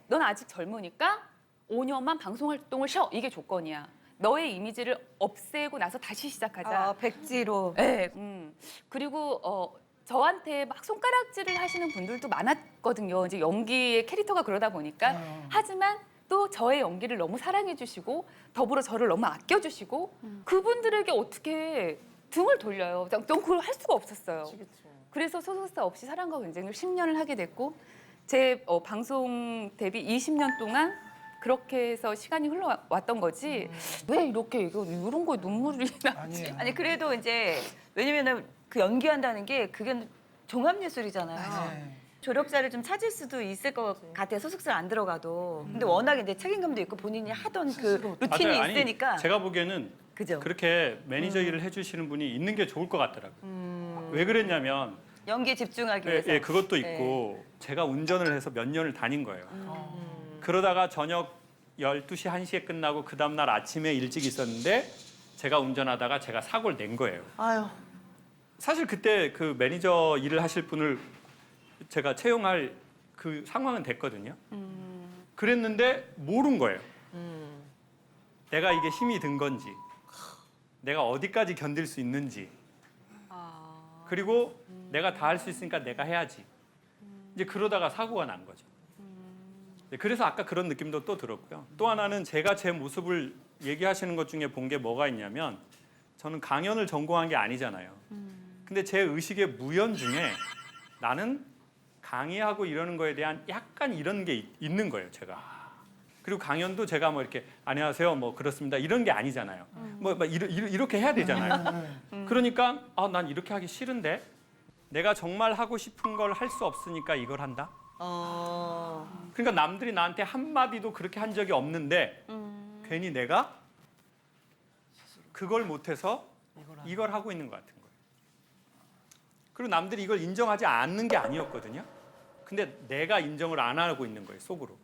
넌 아직 젊으니까 5년만 방송 활동을 쉬어. 이게 조건이야. 너의 이미지를 없애고 나서 다시 시작하자. 백지로. 네. 그리고 저한테 막 손가락질을 하시는 분들도 많았거든요. 이제 연기의 캐릭터가 그러다 보니까. 하지만 또 저의 연기를 너무 사랑해 주시고 더불어 저를 너무 아껴 주시고 그분들에게 어떻게 등을 돌려요. 난 그걸 할 수가 없었어요. 그래서 소속사 없이 사랑과 전쟁을 10년을 하게 됐고 제 방송 데뷔 20년 동안 그렇게 해서 시간이 흘러왔던 거지. 왜 이렇게 이런 거에 눈물이 나지? 아니 그래도 이제 왜냐면은 그 연기한다는 게 그게 종합예술이잖아요. 조력자를 좀 찾을 수도 있을 것 같아요. 소속사를 안 들어가도. 근데 워낙에 이제 책임감도 있고 본인이 하던 그 루틴이 맞아요. 아니, 있으니까. 제가 보기에는 그죠? 그렇게 매니저 일을 해주시는 분이 있는 게 좋을 것 같더라고요. 왜 그랬냐면 연기에 집중하기 위해서. 예, 그것도 있고 제가 운전을 해서 몇 년을 다닌 거예요. 그러다가 저녁 12시, 1시에 끝나고 그 다음날 아침에 일찍 있었는데 제가 운전하다가 제가 사고를 낸 거예요. 아유. 사실 그때 그 매니저 일을 하실 분을 제가 채용할 그 상황은 됐거든요. 그랬는데 모른 거예요. 내가 이게 힘이 든 건지, 내가 어디까지 견딜 수 있는지, 그리고 내가 다 할 수 있으니까 내가 해야지. 이제 그러다가 사고가 난 거죠. 네, 그래서 아까 그런 느낌도 또 들었고요. 또 하나는 제가 제 모습을 얘기하시는 것 중에 본 게 뭐가 있냐면 저는 강연을 전공한 게 아니잖아요. 근데 제 의식의 무연 중에 나는 강의하고 이러는 거에 대한 약간 이런 게 있는 거예요, 제가. 그리고 강연도 제가 뭐 이렇게 안녕하세요, 뭐 그렇습니다 이런 게 아니잖아요. 뭐 이렇게 해야 되잖아요. 그러니까 난 이렇게 하기 싫은데 내가 정말 하고 싶은 걸 할 수 없으니까 이걸 한다. 그러니까 남들이 나한테 한마디도 그렇게 한 적이 없는데 괜히 내가 그걸 못해서 이걸 하고 있는 것 같은 거예요. 그리고 남들이 이걸 인정하지 않는 게 아니었거든요. 근데 내가 인정을 안 하고 있는 거예요, 속으로.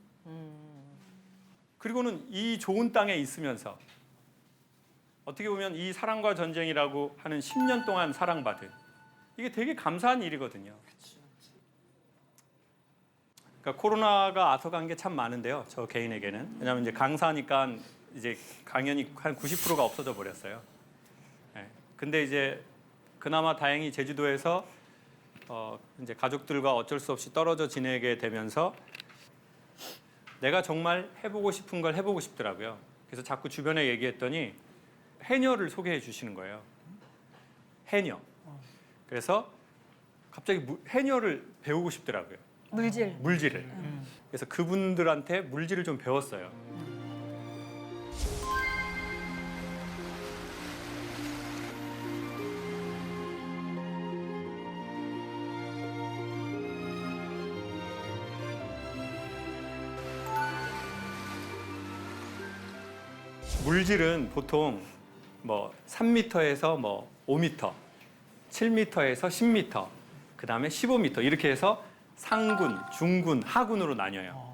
그리고는 이 좋은 땅에 있으면서 어떻게 보면 이 사랑과 전쟁이라고 하는 10년 동안 사랑받은 이게 되게 감사한 일이거든요. 그러니까 코로나가 앗아간 게 참 많은데요. 저 개인에게는. 왜냐하면 이제 강사니까 이제 강연이 한 90%가 없어져 버렸어요. 네. 근데 이제 그나마 다행히 제주도에서 이제 가족들과 어쩔 수 없이 떨어져 지내게 되면서 내가 정말 해보고 싶은 걸 해보고 싶더라고요. 그래서 자꾸 주변에 얘기했더니 해녀를 소개해 주시는 거예요. 해녀. 그래서 갑자기 해녀를 배우고 싶더라고요. 물질을. 그래서 그분들한테 물질을 좀 배웠어요. 물질은 보통 뭐 3m에서 뭐 5m, 7m에서 10m, 그 다음에 15m 이렇게 해서 상군, 중군, 하군으로 나뉘어요.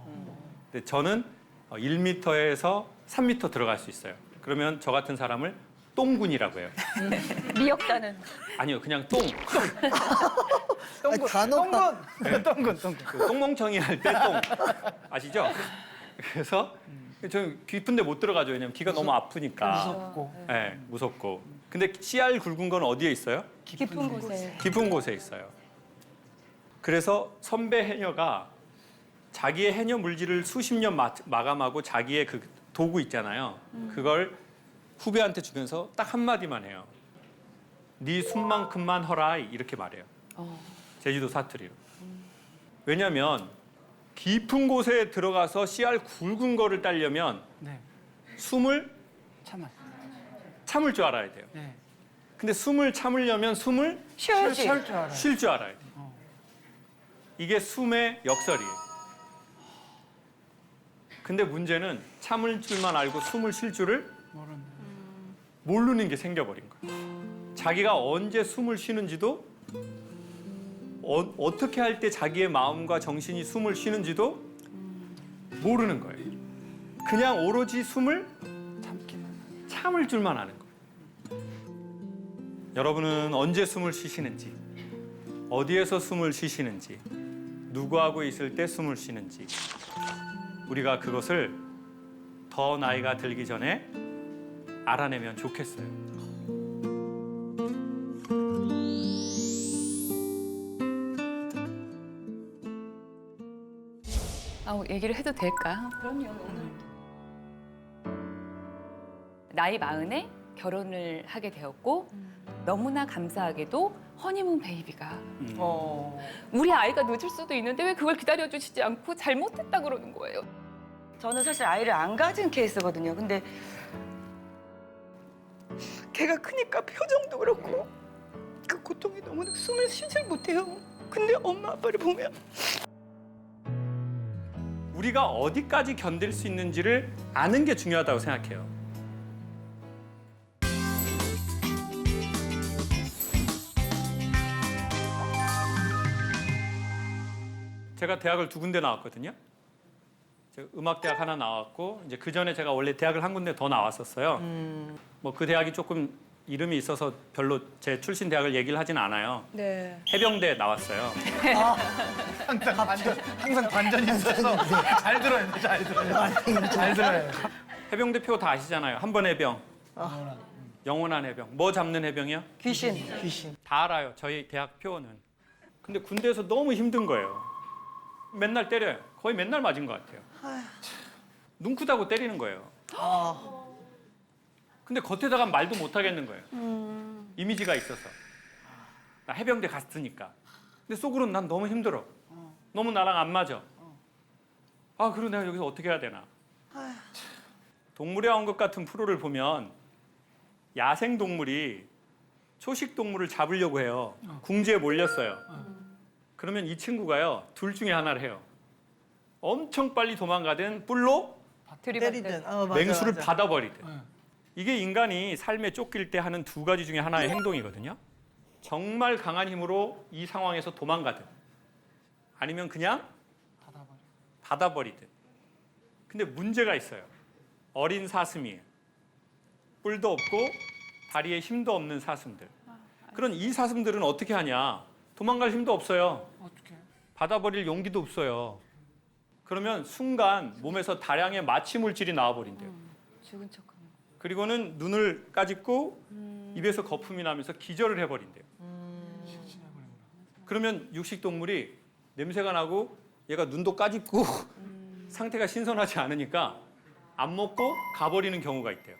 근데 저는 1m에서 3m 들어갈 수 있어요. 그러면 저 같은 사람을 똥군이라고 해요. 미역다는 아니요, 그냥 똥. 아니, 단어가 그 똥멍청이 할 때 똥. 아시죠? 그래서 저 깊은데 못 들어가죠. 왜냐면 귀가 너무 아프니까. 무섭고 네, 무섭고. 근데 씨알 굵은 건 어디에 있어요? 깊은 곳에. 깊은 곳에 있어요. 그래서 선배 해녀가 자기의 해녀 물질을 수십 년 마감하고 자기의 그 도구 있잖아요. 그걸 후배한테 주면서 딱 한마디만 해요. 네 숨만큼만 허라이 이렇게 말해요. 제주도 사투리로. 왜냐하면 깊은 곳에 들어가서 씨알 굵은 거를 따려면 네. 숨을 참아. 참을 줄 알아야 돼요. 네. 근데 숨을 참으려면 숨을 쉬어야지. 쉴 줄 알아요. 쉴 줄 알아야 돼요. 이게 숨의 역설이에요. 근데 문제는 참을 줄만 알고 숨을 쉴 줄을 모르는 게 생겨버린 거예요. 자기가 언제 숨을 쉬는지도 어떻게 할 때 자기의 마음과 정신이 숨을 쉬는지도 모르는 거예요. 그냥 오로지 숨을 참을 줄만 아는 거예요. 여러분은 언제 숨을 쉬시는지, 어디에서 숨을 쉬시는지, 누구하고 있을 때 숨을 쉬는지 우리가 그것을 더 나이가 들기 전에 알아내면 좋겠어요. 얘기를 해도 될까? 그럼요. 나이 40에 결혼을 하게 되었고 너무나 감사하게도 허니문 베이비가 우리 아이가 늦을 수도 있는데 왜 그걸 기다려주시지 않고 잘못했다 그러는 거예요. 저는 사실 아이를 안 가진 케이스거든요. 근데 걔가 크니까 표정도 그렇고 그 고통이 너무 숨을 쉬질 못해요. 근데 엄마 아빠를 보면 우리가 어디까지 견딜 수 있는지를 아는 게 중요하다고 생각해요. 제가 대학을 2군데 나왔거든요. 제가 음악대학 하나 나왔고 이제 그 전에 제가 원래 대학을 한 군데 더 나왔었어요. 뭐 그 대학이 조금 이름이 있어서 별로 제 출신 대학을 얘기를 하진 않아요. 네. 해병대 나왔어요. 항상 반전이 있어서 잘 들어요. 잘 들어요. 잘 들어요. 해병대 표 다 아시잖아요. 한 번 해병, 영원한 해병. 뭐 잡는 해병이요? 귀신. 귀신. 다 알아요. 저희 대학 표는. 근데 군대에서 너무 힘든 거예요. 맨날 때려요. 거의 맨날 맞은 것 같아요. 눈 크다고 때리는 거예요. 근데 겉에다가 말도 못 하겠는 거예요. 이미지가 있어서. 나 해병대 갔으니까. 근데 속으로는 난 너무 힘들어. 너무 나랑 안 맞아. 아, 그럼 내가 여기서 어떻게 해야 되나. 동물의 왕국 같은 프로를 보면 야생 동물이 초식 동물을 잡으려고 해요. 궁지에 몰렸어요. 그러면 이 친구가요, 둘 중에 하나를 해요. 엄청 빨리 도망가든 뿔로 때리든. 맞아, 맹수를 맞아. 받아버리든. 이게 인간이 삶에 쫓길 때 하는 2가지 중에 하나의 행동이거든요. 정말 강한 힘으로 이 상황에서 도망가든 아니면 그냥 받아버리든. 근데 문제가 있어요. 어린 사슴이에요. 뿔도 없고 다리에 힘도 없는 사슴들. 그런 이 사슴들은 어떻게 하냐? 도망갈 힘도 없어요. 받아버릴 용기도 없어요. 그러면 순간 몸에서 다량의 마취 물질이 나와버린대요. 죽은 척하는 거. 그리고는 눈을 까짓고 입에서 거품이 나면서 기절을 해버린대요. 그러면 육식동물이 냄새가 나고 얘가 눈도 까짓고 상태가 신선하지 않으니까 안 먹고 가버리는 경우가 있대요.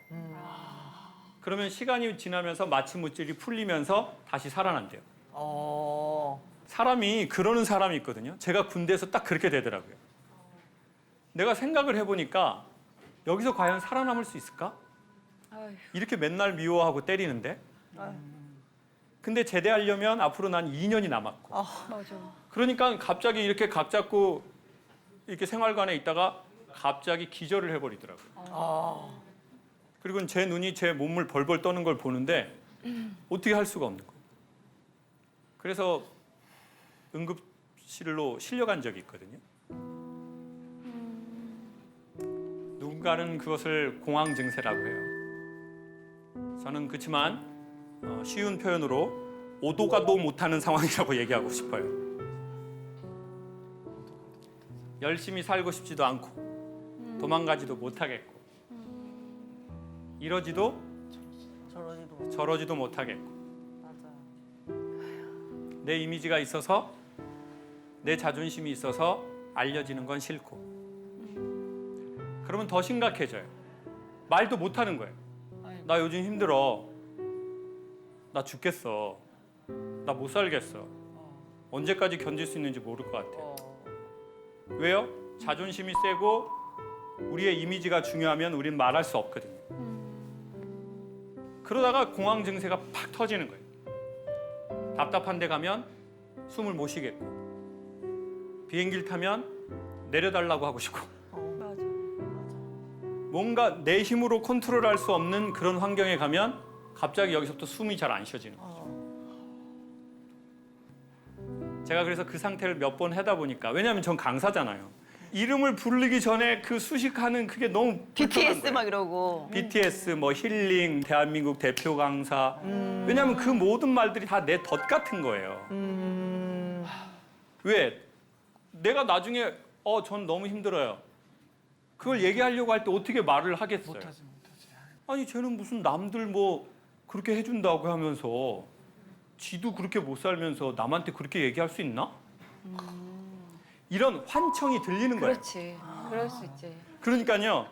그러면 시간이 지나면서 마취 물질이 풀리면서 다시 살아난대요. 사람이 그러는 사람이 있거든요. 제가 군대에서 딱 그렇게 되더라고요. 내가 생각을 해보니까 여기서 과연 살아남을 수 있을까? 이렇게 맨날 미워하고 때리는데. 근데 제대하려면 앞으로 난 2년이 남았고. 맞아. 그러니까 갑자기 이렇게 각 잡고 이렇게 생활관에 있다가 갑자기 기절을 해버리더라고요. 그리고 제 눈이 제 몸을 벌벌 떠는 걸 보는데 어떻게 할 수가 없는 거예요. 그래서 응급실로 실려간 적이 있거든요. 누군가는 그것을 공황 증세라고 해요. 저는 그렇지만 쉬운 표현으로 오도가도 못하는 상황이라고 얘기하고 싶어요. 열심히 살고 싶지도 않고 도망가지도 못하겠고 이러지도 저러지도 못하겠고 내 이미지가 있어서 내 자존심이 있어서 알려지는 건 싫고 그러면 더 심각해져요. 말도 못하는 거예요. 나 요즘 힘들어. 나 죽겠어. 나 못 살겠어. 언제까지 견딜 수 있는지 모를 것 같아. 왜요? 자존심이 세고 우리의 이미지가 중요하면 우린 말할 수 없거든요. 그러다가 공황 증세가 팍 터지는 거예요. 답답한 데 가면 숨을 못 쉬겠고 비행기를 타면 내려달라고 하고 싶고 뭔가 내 힘으로 컨트롤할 수 없는 그런 환경에 가면 갑자기 여기서부터 숨이 잘 안 쉬어지는 거죠. 제가 그래서 그 상태를 몇 번 하다 보니까 왜냐하면 전 강사잖아요. 이름을 부르기 전에 그 수식하는 그게 너무 BTS 거예요. 막 이러고. BTS, 뭐 힐링, 대한민국 대표 강사. 왜냐하면 그 모든 말들이 다 내 덫 같은 거예요. 왜? 내가 나중에 전 너무 힘들어요. 그걸 얘기하려고 할 때 어떻게 말을 하겠어요? 못하지. 아니 쟤는 무슨 남들 뭐 그렇게 해준다고 하면서 지도 그렇게 못 살면서 남한테 그렇게 얘기할 수 있나? 이런 환청이 들리는 거예요. 그렇지. 그럴 수 있지. 그러니까요.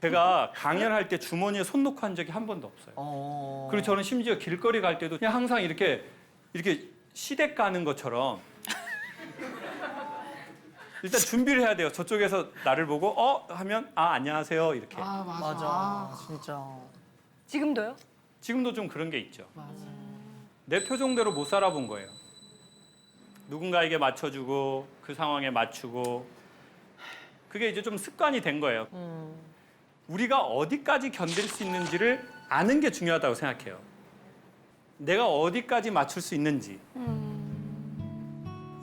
제가 강연할 때 주머니에 손 놓고 한 적이 한 번도 없어요. 그리고 저는 심지어 길거리 갈 때도 그냥 항상 이렇게 시댁 가는 것처럼 일단 준비를 해야 돼요. 저쪽에서 나를 보고 하면 안녕하세요 이렇게. 맞아. 진짜. 지금도요? 지금도 좀 그런 게 있죠. 내 표정대로 못 살아본 거예요. 누군가에게 맞춰주고 그 상황에 맞추고 그게 이제 좀 습관이 된 거예요. 우리가 어디까지 견딜 수 있는지를 아는 게 중요하다고 생각해요. 내가 어디까지 맞출 수 있는지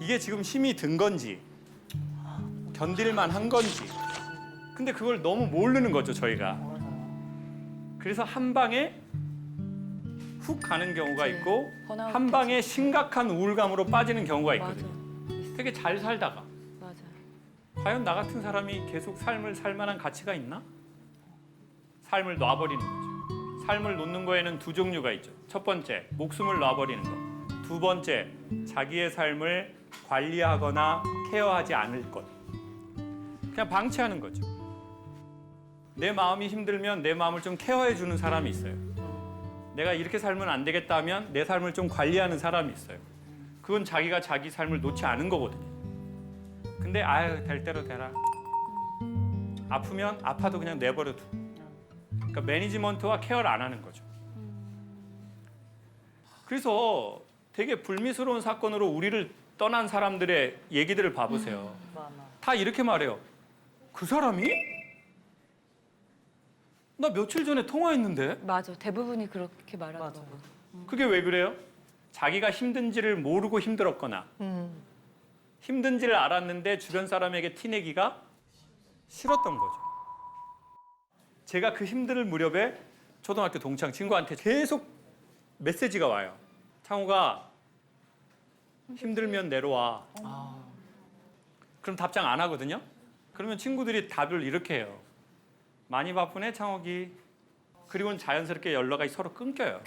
이게 지금 힘이 든 건지 견딜만 한 건지 근데 그걸 너무 모르는 거죠 저희가. 그래서 한 방에 훅 가는 경우가 있고 번아웃 한 방에 심각한 우울감으로 빠지는 경우가 맞아. 있거든요. 되게 잘 살다가 맞아. 과연 나 같은 사람이 계속 삶을 살 만한 가치가 있나? 삶을 놔버리는 거죠. 삶을 놓는 거에는 두 종류가 있죠. 첫 번째, 목숨을 놔버리는 거. 두 번째, 자기의 삶을 관리하거나 케어하지 않을 것. 그냥 방치하는 거죠. 내 마음이 힘들면 내 마음을 좀 케어해 주는 사람이 있어요. 내가 이렇게 살면 안 되겠다 하면 내 삶을 좀 관리하는 사람이 있어요. 그건 자기가 자기 삶을 놓지 않은 거거든요. 근데 될 대로 되라. 아프면 아파도 그냥 내버려둬. 그러니까 매니지먼트와 케어를 안 하는 거죠. 그래서 되게 불미스러운 사건으로 우리를 떠난 사람들의 얘기들을 봐보세요. 다 이렇게 말해요. 그 사람이? 나 며칠 전에 통화했는데? 맞아. 대부분이 그렇게 말하더라고. 그게 왜 그래요? 자기가 힘든지를 모르고 힘들었거나 힘든지를 알았는데 주변 사람에게 티내기가 싫었던 거죠. 제가 그 힘들 무렵에 초등학교 동창 친구한테 계속 메시지가 와요. 창호가 힘들면 내려와. 그럼 답장 안 하거든요. 그러면 친구들이 답을 이렇게 해요. 많이 바쁘네 창욱이. 그리고는 자연스럽게 연락이 서로 끊겨요.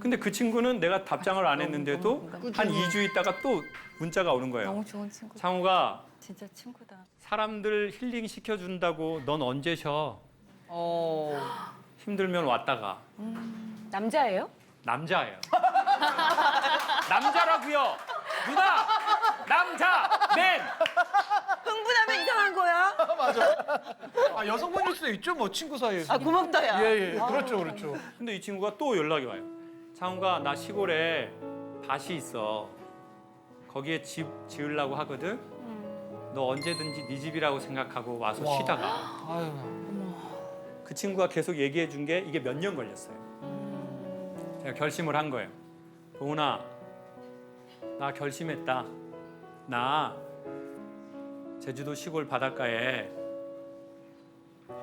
근데 그 친구는 내가 답장을 안 했는데도 한 2주 있다가 또 문자가 오는 거예요. 너무 좋은 친구. 창욱아, 진짜 친구다. 사람들 힐링 시켜준다고 넌 언제 쉬어? 힘들면 왔다가. 남자예요? 남자예요. 남자라고요. 누나, 남자, 맨. 흥분하면 이상한 거야? 여성분일 수도 있죠, 뭐 친구 사이에서. 고맙다 야. 예. 그렇죠, 그렇죠. 근데 이 친구가 또 연락이 와요. 창우가 나 시골에 밭이 있어. 거기에 집 지으려고 하거든. 너 언제든지 네 집이라고 생각하고 와서 쉬다가. 아유. 그 그 친구가 계속 얘기해 준 게 이게 몇 년 걸렸어요. 제가 결심을 한 거예요. 도훈아, 나 결심했다. 나 제주도 시골 바닷가에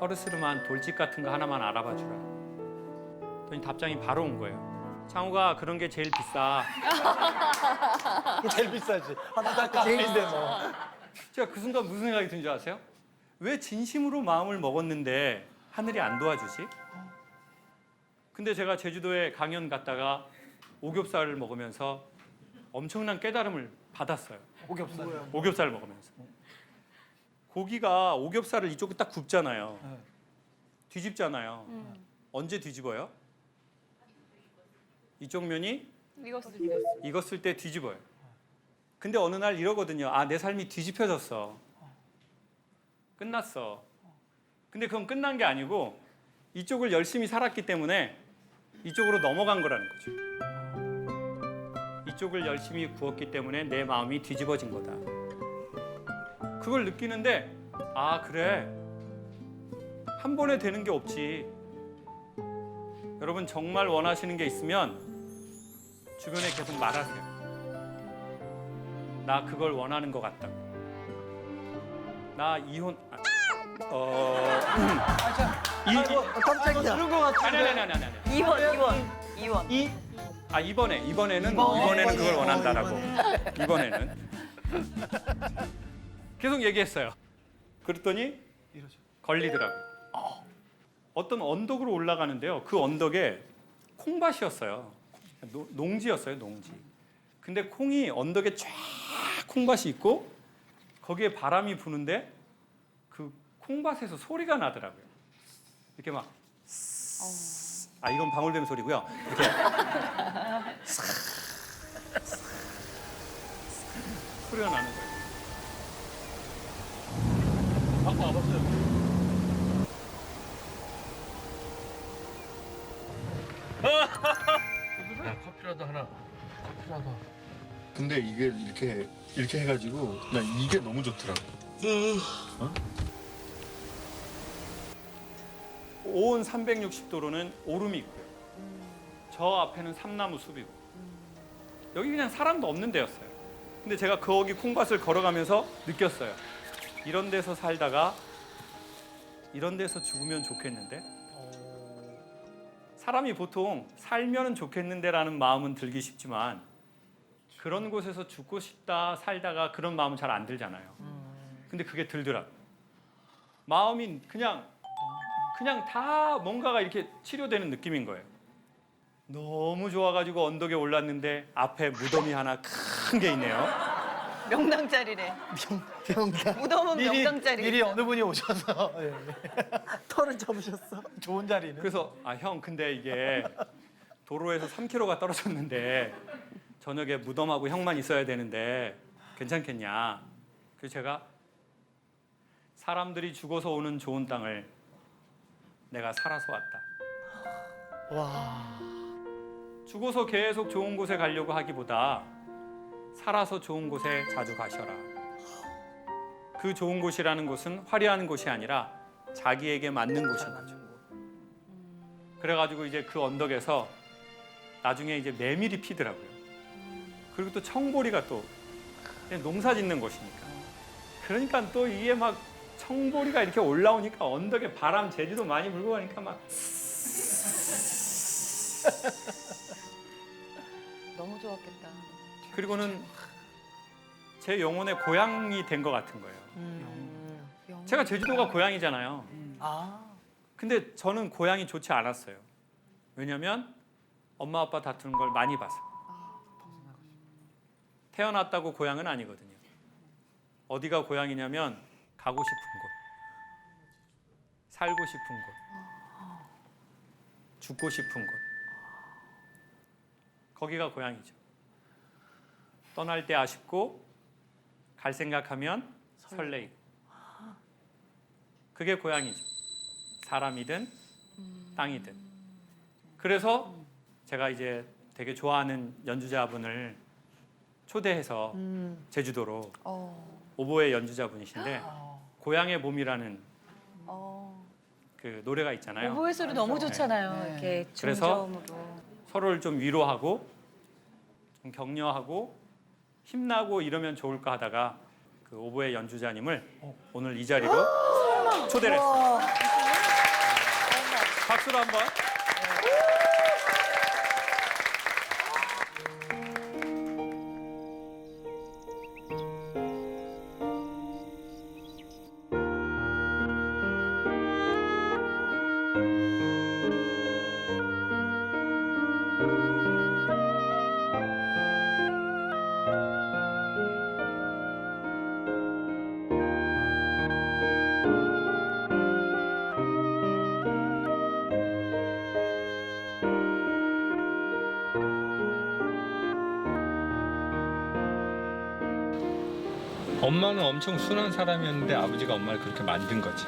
허르스름한 돌집 같은 거 하나만 알아봐 주라. 그랬더니 답장이 바로 온 거예요. 창우가 그런 게 제일 비싸. 제일 비싸지. 바닷가 제일인데 뭐. 제가 그 순간 무슨 생각이 든 줄 아세요? 왜 진심으로 마음을 먹었는데 하늘이 안 도와주지? 근데 제가 제주도에 강연 갔다가 오겹살을 먹으면서 엄청난 깨달음을 받았어요. 오겹살. 오겹살을 먹으면서. 고기가 오겹살을 이쪽에 딱 굽잖아요. 뒤집잖아요. 언제 뒤집어요? 이쪽 면이 익었을 때 뒤집어요. 근데 어느 날 이러거든요. 아, 내 삶이 뒤집혀졌어. 끝났어. 근데 그건 끝난 게 아니고 이쪽을 열심히 살았기 때문에 이쪽으로 넘어간 거라는 거죠. 이쪽을 열심히 구웠기 때문에 내 마음이 뒤집어진 거다. 그걸 느끼는데 아, 그래. 한 번에 되는 게 없지. 여러분 정말 원하시는 게 있으면 주변에 계속 말하세요. 나 그걸 원하는 것 같다고. 나 이혼. 깜짝이야. 이런 거 같은데. 아니. 이번에는 그걸 원한다라고. 이번에는 계속 얘기했어요. 그랬더니 걸리더라고요. 어떤 언덕으로 올라가는데요. 그 언덕에 콩밭이었어요. 농지였어요, 농지. 근데 콩이 언덕에 쫙 콩밭이 있고 거기에 바람이 부는데 그 콩밭에서 소리가 나더라고요. 이렇게 막 아, 이건 방울뱀 소리고요. 이렇게 소리가 나는 거예요. 갖고 와봤어요. 커피라도 하나. 커피라도. 근데 이게 이렇게 해가지고 나 이게 너무 좋더라고. 온 360도로는 오름이 있고요. 저 앞에는 삼나무 숲이고 여기 그냥 사람도 없는 데였어요. 근데 제가 거기 콩밭을 걸어가면서 느꼈어요. 이런 데서 살다가 이런 데서 죽으면 좋겠는데? 사람이 보통 살면은 좋겠는데라는 마음은 들기 쉽지만 그런 곳에서 죽고 싶다 살다가 그런 마음은 잘 안 들잖아요. 근데 그게 들더라고요. 마음이 그냥 다 뭔가가 이렇게 치료되는 느낌인 거예요. 너무 좋아가지고 언덕에 올랐는데 앞에 무덤이 하나 큰 게 있네요. 명당짜리래. 병가 무덤은 명당짜리. 미리 어느 분이 오셔서 털을 잡으셨어. 좋은 자리는. 그래서 아, 형 근데 이게 도로에서 3km가 떨어졌는데 저녁에 무덤하고 형만 있어야 되는데 괜찮겠냐. 그래서 제가 사람들이 죽어서 오는 좋은 땅을 내가 살아서 왔다. 와. 죽어서 계속 좋은 곳에 가려고 하기보다 살아서 좋은 곳에 자주 가셔라. 그 좋은 곳이라는 곳은 화려한 곳이 아니라 자기에게 맞는 곳인 거죠. 그래가지고 이제 그 언덕에서 나중에 이제 메밀이 피더라고요. 그리고 또 청보리가 또 농사 짓는 곳이니까. 그러니까 또 이게 막 청보리가 이렇게 올라오니까 언덕에 바람 제주도 많이 불고 가니까 막 너무 좋았겠다. 그리고는 제 영혼의 고향이 된 것 같은 거예요. 제가 제주도가 고향이잖아요. 아. 근데 저는 고향이 좋지 않았어요. 왜냐면 엄마 아빠 다투는 걸 많이 봐서. 태어났다고 고향은 아니거든요. 어디가 고향이냐면 가고 싶은 곳, 살고 싶은 곳, 죽고 싶은 곳. 거기가 고향이죠. 떠날 때 아쉽고 갈 생각하면 설레이고. 그게 고향이죠. 사람이든 땅이든. 그래서 제가 이제 되게 좋아하는 연주자분을 초대해서 제주도로 오보의 연주자분이신데 고향의 봄이라는 그 노래가 있잖아요. 오보의 소리 너무 좋잖아요. 이렇게 그래서 중저음으로. 서로를 좀 위로하고 좀 격려하고 힘나고 이러면 좋을까 하다가 그 오보의 연주자님을 오늘 이 자리로 초대를 했습니다. 박수로 한번. 엄마는 엄청 순한 사람이었는데 아버지가 엄마를 그렇게 만든 거지.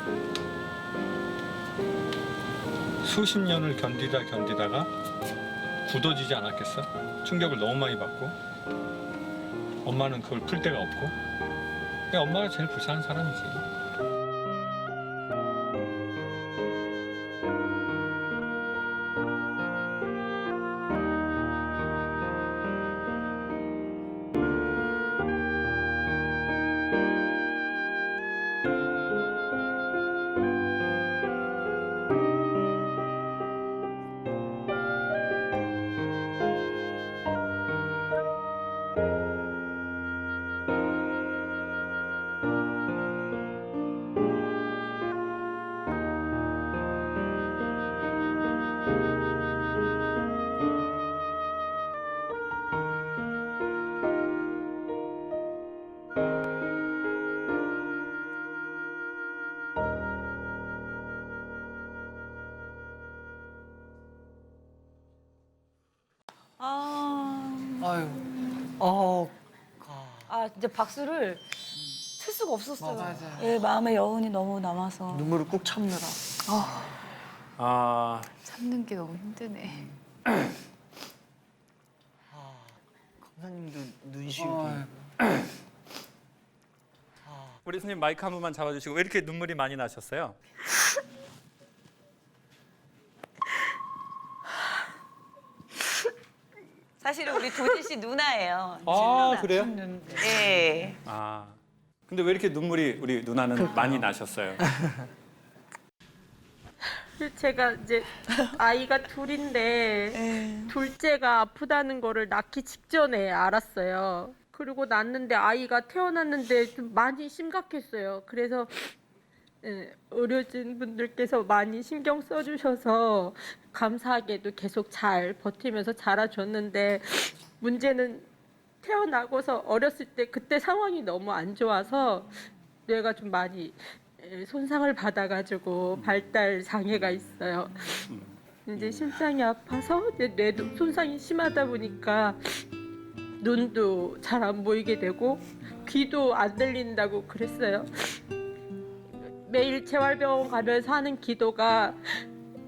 수십 년을 견디다가 굳어지지 않았겠어? 충격을 너무 많이 받고 엄마는 그걸 풀 데가 없고 그냥 엄마가 제일 불쌍한 사람이지. 아유. 아 진짜 박수를 칠 수가 없었어요. 맞아요. 예, 마음의 여운이 너무 남아서. 눈물을 꾹 참느라. 아, 참는 게 너무 힘드네. 검사님도 눈시울이. 우리 스님 마이크 한 번만 잡아주시고 왜 이렇게 눈물이 많이 나셨어요? 사실은 우리 도진 씨 누나예요. 아, 친누나. 그래요? 예. 아, 근데 왜 이렇게 눈물이 우리 누나는 많이 나셨어요? 제가 이제 아이가 둘인데 둘째가 아프다는 거를 낳기 직전에 알았어요. 그리고 낳았는데 아이가 태어났는데 좀 많이 심각했어요. 그래서 의료진 분들께서 많이 신경 써주셔서 감사하게도 계속 잘 버티면서 자라줬는데 문제는 태어나고서 어렸을 때 그때 상황이 너무 안 좋아서 뇌가 좀 많이 손상을 받아가지고 발달 장애가 있어요. 이제 심장이 아파서 이제 뇌도 손상이 심하다 보니까 눈도 잘 안 보이게 되고 귀도 안 들린다고 그랬어요. 매일 재활병원 가면서 하는 기도가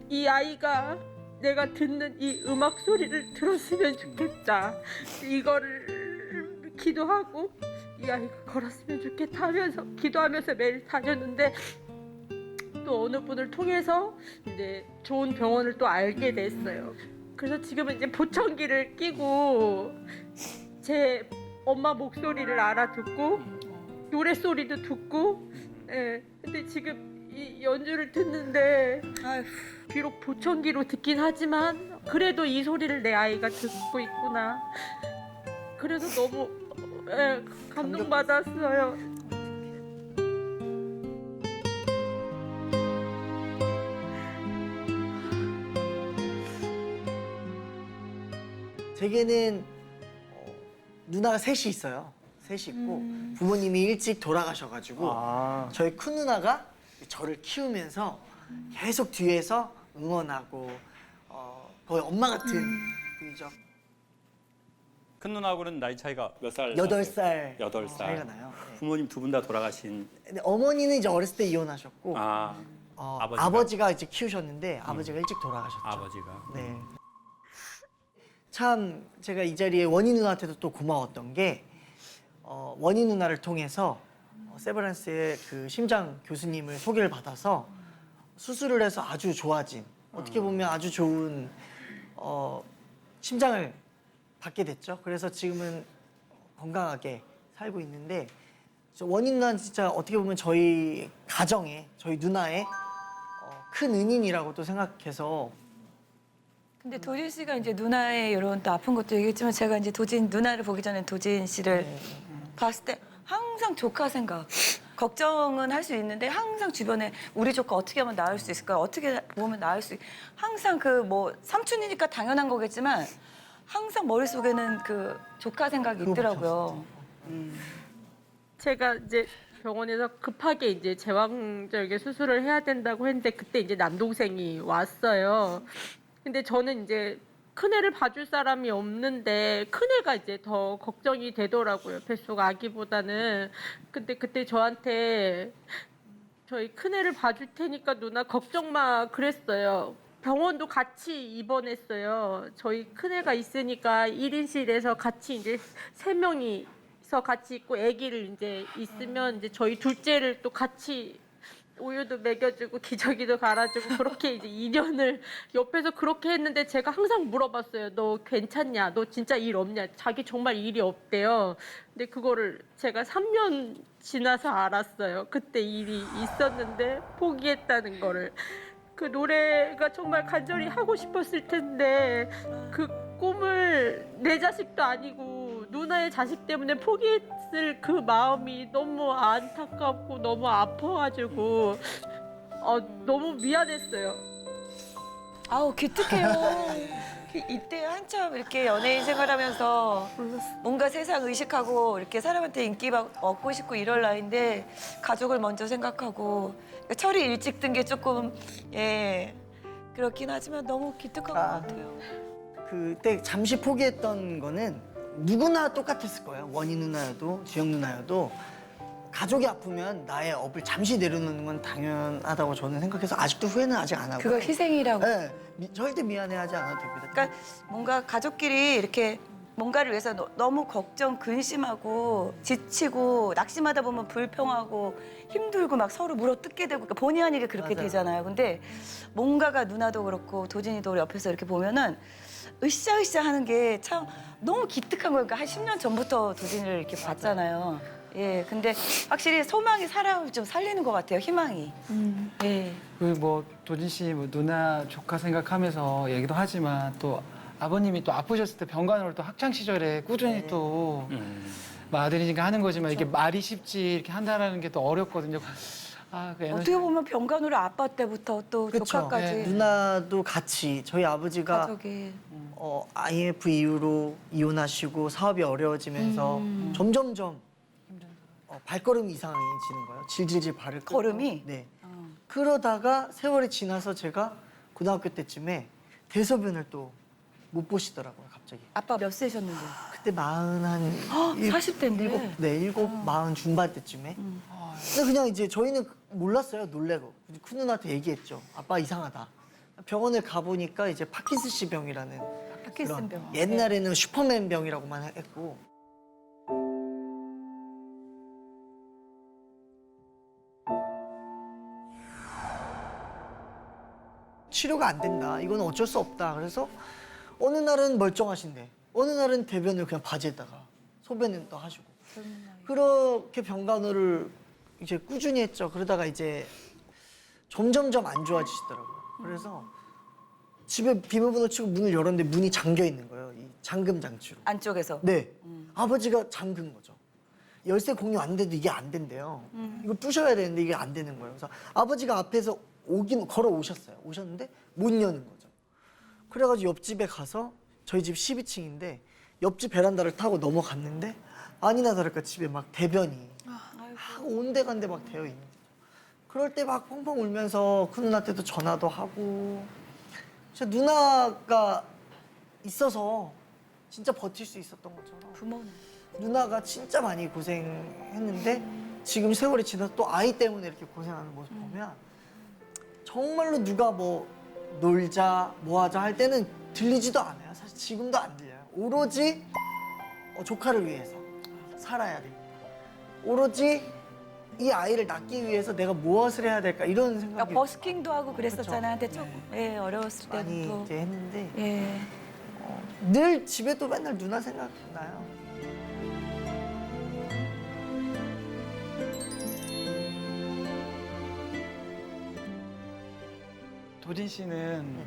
이 아이가 내가 듣는 이 음악 소리를 들었으면 좋겠다. 이거를 기도하고 이 아이가 걸었으면 좋겠다 하면서 기도하면서 매일 다녔는데 또 어느 분을 통해서 이제 좋은 병원을 또 알게 됐어요. 그래서 지금은 이제 보청기를 끼고 제 엄마 목소리를 알아듣고 노래 소리도 듣고 근데 지금 이 연주를 듣는데 비록 보청기로 듣긴 하지만 그래도 이 소리를 내 아이가 듣고 있구나. 그래서 너무 감동받았어요. 제게는 누나가 셋이 있어요. 셋이 있고 부모님이 일찍 돌아가셔가지고 저희 큰 누나가 저를 키우면서 계속 뒤에서 응원하고 거의 엄마 같은 분이죠. 큰 누나하고는 나이 차이가 몇 살? 8살 8살. 차이가 나요. 네. 부모님 두 분 다 돌아가신. 근데 어머니는 이제 어렸을 때 이혼하셨고 아, 아버지가 이제 키우셨는데 아버지가 일찍 돌아가셨죠. 아버지가. 네. 참 제가 이 자리에 원희 누나한테도 또 고마웠던 게 원희 누나를 통해서 세브란스의 그 심장 교수님을 소개를 받아서 수술을 해서 아주 좋아진 어떻게 보면 아주 좋은 심장을 받게 됐죠. 그래서 지금은 건강하게 살고 있는데 원희 누나는 진짜 어떻게 보면 저희 가정에 저희 누나의 큰 은인이라고 또 생각해서 근데 도진 씨가 이제 누나의 이런 또 아픈 것도 얘기했지만 제가 이제 도진 누나를 보기 전에 도진 씨를 봤을 때 항상 조카 생각. 걱정은 할 수 있는데 항상 주변에 우리 조카 어떻게 하면 나을 수 있을까? 어떻게 보면 나을 수 항상 그 뭐 삼촌이니까 당연한 거겠지만 항상 머릿속에는 그 조카 생각이 있더라고요. 제가 이제 병원에서 급하게 이제 제왕절개 수술을 해야 된다고 했는데 그때 이제 남동생이 왔어요. 근데 저는 이제 큰애를 봐줄 사람이 없는데 큰애가 이제 더 걱정이 되더라고요. 뱃속 아기보다는. 근데 그때 저한테 저희 큰애를 봐줄 테니까 누나 걱정 마 그랬어요. 병원도 같이 입원했어요. 저희 큰애가 있으니까 1인실에서 같이 이제 3명이서 같이 있고 아기를 이제 있으면 이제 저희 둘째를 또 같이 우유도 먹여주고 기저귀도 갈아주고 그렇게 이제 2년을 옆에서 그렇게 했는데 제가 항상 물어봤어요. 너 괜찮냐? 너 진짜 일 없냐? 자기 정말 일이 없대요. 근데 그거를 제가 3년 지나서 알았어요. 그때 일이 있었는데 포기했다는 거를. 그 노래가 정말 간절히 하고 싶었을 텐데 그 꿈을 내 자식도 아니고 누나의 자식 때문에 포기했을 그 마음이 너무 안타깝고 너무 아파가지고 너무 미안했어요. 아우 기특해요. 이때 한참 이렇게 연예인 생활하면서 뭔가 세상 의식하고 이렇게 사람한테 인기 얻고 싶고 이럴 나이인데 가족을 먼저 생각하고 철이 일찍 든 게 조금 그렇긴 하지만 너무 기특한 것 같아요. 그때 잠시 포기했던 거는 누구나 똑같았을 거예요. 원희 누나여도 주영 누나여도 가족이 아프면 나의 업을 잠시 내려놓는 건 당연하다고 저는 생각해서 아직도 후회는 아직 안 하고. 그걸 희생이라고. 네, 절대 미안해하지 않아도 됩니다. 그러니까 뭔가 가족끼리 이렇게 뭔가를 위해서 너무 걱정, 근심하고 지치고 낙심하다 보면 불평하고 힘들고 막 서로 물어뜯게 되고 그러니까 본의 아니게 그렇게 맞아요. 되잖아요. 근데 뭔가가 누나도 그렇고 도진이도 옆에서 이렇게 보면은 으쌰으쌰 하는 게 참 너무 기특한 거예요. 그러니까 한 10년 전부터 도진이를 이렇게 봤잖아요. 예, 근데 확실히 소망이 사람을 좀 살리는 것 같아요. 희망이. 예. 그 뭐 도진 씨 뭐 누나 조카 생각하면서 얘기도 하지만 또 아버님이 또 아프셨을 때 병간호를 또 학창 시절에 꾸준히 또 뭐 아들이니까 하는 거지만 이게 말이 쉽지 이렇게 한다라는 게 또 어렵거든요. 아, 그 어떻게 보면 병간호를 아빠 때부터 또 그쵸. 조카까지 네. 누나도 같이 저희 아버지가 가족이. IMF 이후로 이혼하시고 사업이 어려워지면서 점점점 발걸음이 이상해지는 거예요. 질질질 발을 끊고. 걸음이? 네. 그러다가 세월이 지나서 제가 고등학교 때쯤에 대소변을 또 못 보시더라고요, 갑자기. 아빠 몇 세셨는데? 그때 40대인데? 일곱, 40 중반 때쯤에. 근데 그냥 이제 저희는 몰랐어요, 놀래고. 큰 누나한테 얘기했죠. 아빠 이상하다. 병원을 가보니까 이제 파킨슨씨 병이라는 파킨슨 병. 그런 옛날에는 슈퍼맨 병이라고만 했고 치료가 안 된다. 이건 어쩔 수 없다. 그래서 어느 날은 멀쩡하신데 어느 날은 대변을 그냥 바지에다가 소변을 또 하시고 그렇게 병간호를 이제 꾸준히 했죠. 그러다가 이제 점점점 안 좋아지시더라고요. 그래서 집에 비밀번호 치고 문을 열었는데 문이 잠겨 있는 거예요. 이 잠금 장치로. 안쪽에서? 네. 아버지가 잠근 거죠. 열쇠 공유 안 돼도 이게 안 된대요. 이거 부셔야 되는데 이게 안 되는 거예요. 그래서 아버지가 앞에서 걸어 오셨어요. 오셨는데 못 여는 거죠. 그래가지고 옆집에 가서 저희 집 12층인데 옆집 베란다를 타고 넘어갔는데 아니나 다를까 집에 막 대변이 온데간데 막 되어 있는 거죠. 그럴 때 막 펑펑 울면서 큰 누나한테도 전화도 하고 진짜 누나가 있어서 진짜 버틸 수 있었던 것처럼 부모는. 누나가 진짜 많이 고생했는데 지금 세월이 지나서 또 아이 때문에 이렇게 고생하는 모습 보면 정말로 누가 뭐 놀자 뭐 하자 할 때는 들리지도 않아요. 사실 지금도 안 들려요. 오로지 조카를 위해서 살아야 됩니다. 오로지 이 아이를 낳기 위해서 내가 무엇을 해야 될까 이런 그러니까 생각이 버스킹도 하고 그랬었잖아요. 근데 조금 네. 어려웠을 많이 때도. 이제 했는데 예. 늘 집에도 맨날 누나 생각나요. 도진 씨는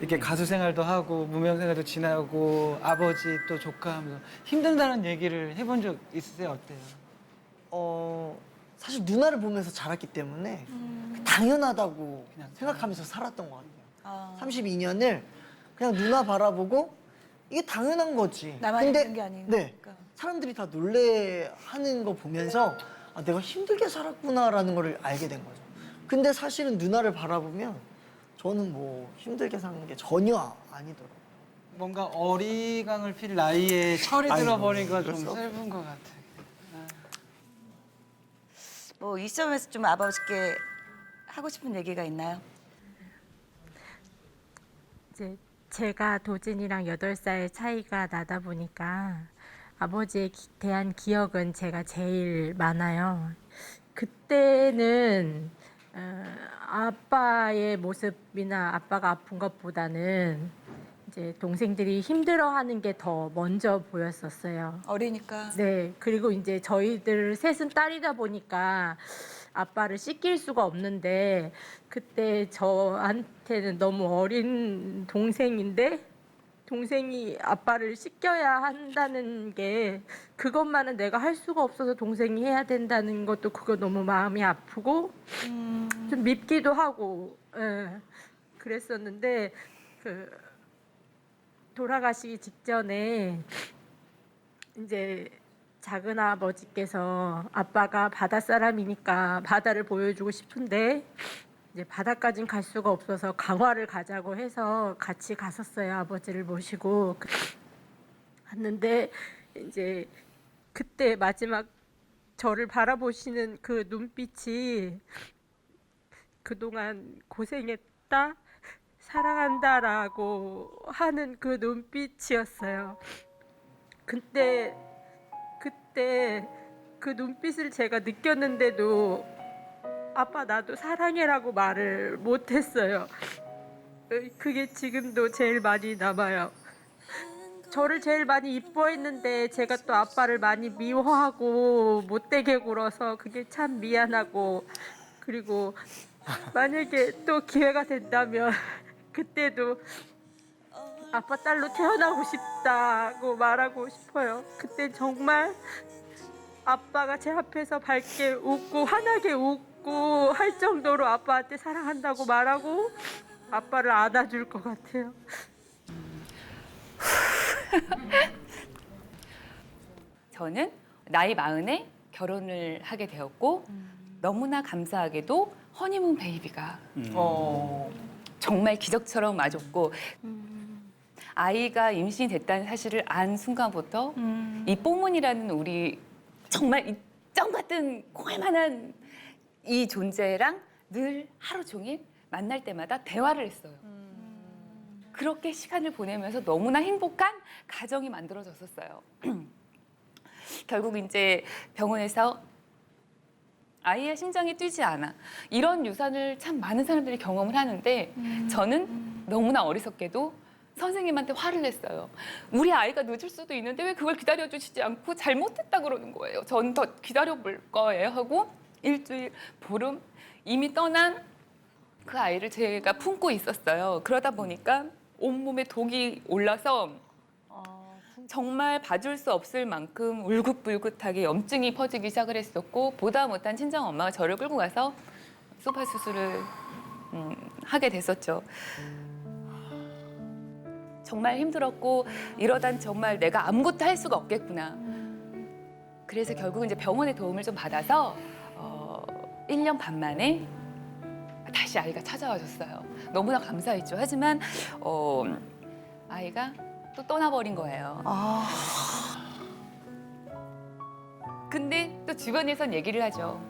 이렇게 가수 생활도 하고 무명 생활도 지나고 아버지 또 조카 하면서 힘든다는 얘기를 해본 적 있으세요? 어때요? 사실 누나를 보면서 자랐기 때문에 당연하다고 그냥 생각하면서 살았던 것 같아요. 아. 32년을 그냥 누나 바라보고 이게 당연한 거지. 나만 근데 힘든 게 아니니까. 네, 사람들이 다 놀래하는 거 보면서 아, 내가 힘들게 살았구나라는 걸 알게 된 거죠. 근데 사실은 누나를 바라보면 저는 뭐 힘들게 사는 게 전혀 아니더라고요. 뭔가 어리광을 필 나이에 철이 아이고, 들어버리니까 좀 그랬어? 슬픈 것 같아요. 뭐 이 시점에서 좀 아버지께 하고 싶은 얘기가 있나요? 이제 제가 도진이랑 8살 차이가 나다 보니까 아버지에 대한 기억은 제가 제일 많아요. 그때는 아빠의 모습이나 아빠가 아픈 것보다는 이제 동생들이 힘들어하는 게 더 먼저 보였었어요. 어리니까. 네, 그리고 이제 저희들 셋은 딸이다 보니까 아빠를 씻길 수가 없는데 그때 저한테는 너무 어린 동생인데 동생이 아빠를 씻겨야 한다는 게 그것만은 내가 할 수가 없어서 동생이 해야 된다는 것도 그거 너무 마음이 아프고 좀 밉기도 하고 예, 그랬었는데 돌아가시기 직전에 이제 작은 아버지께서 아빠가 바다 사람이니까 바다를 보여주고 싶은데 이제 바다까진 갈 수가 없어서 강화를 가자고 해서 같이 갔었어요. 아버지를 모시고 갔는데 이제 그때 마지막 저를 바라보시는 그 눈빛이 그동안 고생했다 사랑한다라고 하는 그 눈빛이었어요. 그때 그 눈빛을 제가 느꼈는데도 아빠 나도 사랑해라고 말을 못했어요. 그게 지금도 제일 많이 남아요. 저를 제일 많이 이뻐했는데 제가 또 아빠를 많이 미워하고 못되게 굴어서 그게 참 미안하고 그리고 만약에 또 기회가 된다면 그때도 아빠 딸로 태어나고 싶다고 말하고 싶어요. 그때 정말 아빠가 제 앞에서 밝게 웃고 환하게 웃고 할 정도로 아빠한테 사랑한다고 말하고 아빠를 안아줄 것 같아요. 저는 나이 40에 결혼을 하게 되었고 너무나 감사하게도 허니문 베이비가 정말 기적처럼 맞았고 아이가 임신이 됐다는 사실을 안 순간부터 이 뽀문이라는 우리 정말 이점 같은 콩알만한 이 존재랑 늘 하루 종일 만날 때마다 대화를 했어요. 그렇게 시간을 보내면서 너무나 행복한 가정이 만들어졌었어요. 결국 이제 병원에서 아이의 심장이 뛰지 않아. 이런 유산을 참 많은 사람들이 경험을 하는데 저는 너무나 어리석게도 선생님한테 화를 냈어요. 우리 아이가 늦을 수도 있는데 왜 그걸 기다려주시지 않고 잘못했다 그러는 거예요. 전 더 기다려볼 거예요 하고 일주일, 보름 이미 떠난 그 아이를 제가 품고 있었어요. 그러다 보니까 온몸에 독이 올라서 정말 봐줄 수 없을 만큼 울긋불긋하게 염증이 퍼지기 시작을 했었고 보다 못한 친정 엄마가 저를 끌고 가서 소파 수술을 하게 됐었죠. 정말 힘들었고 이러단 정말 내가 아무것도 할 수가 없겠구나. 그래서 결국 이제 병원의 도움을 좀 받아서 1년 반 만에 다시 아이가 찾아와 줬어요. 너무나 감사했죠. 하지만 아이가 또 떠나버린 거예요. 근데 또 주변에선 얘기를 하죠.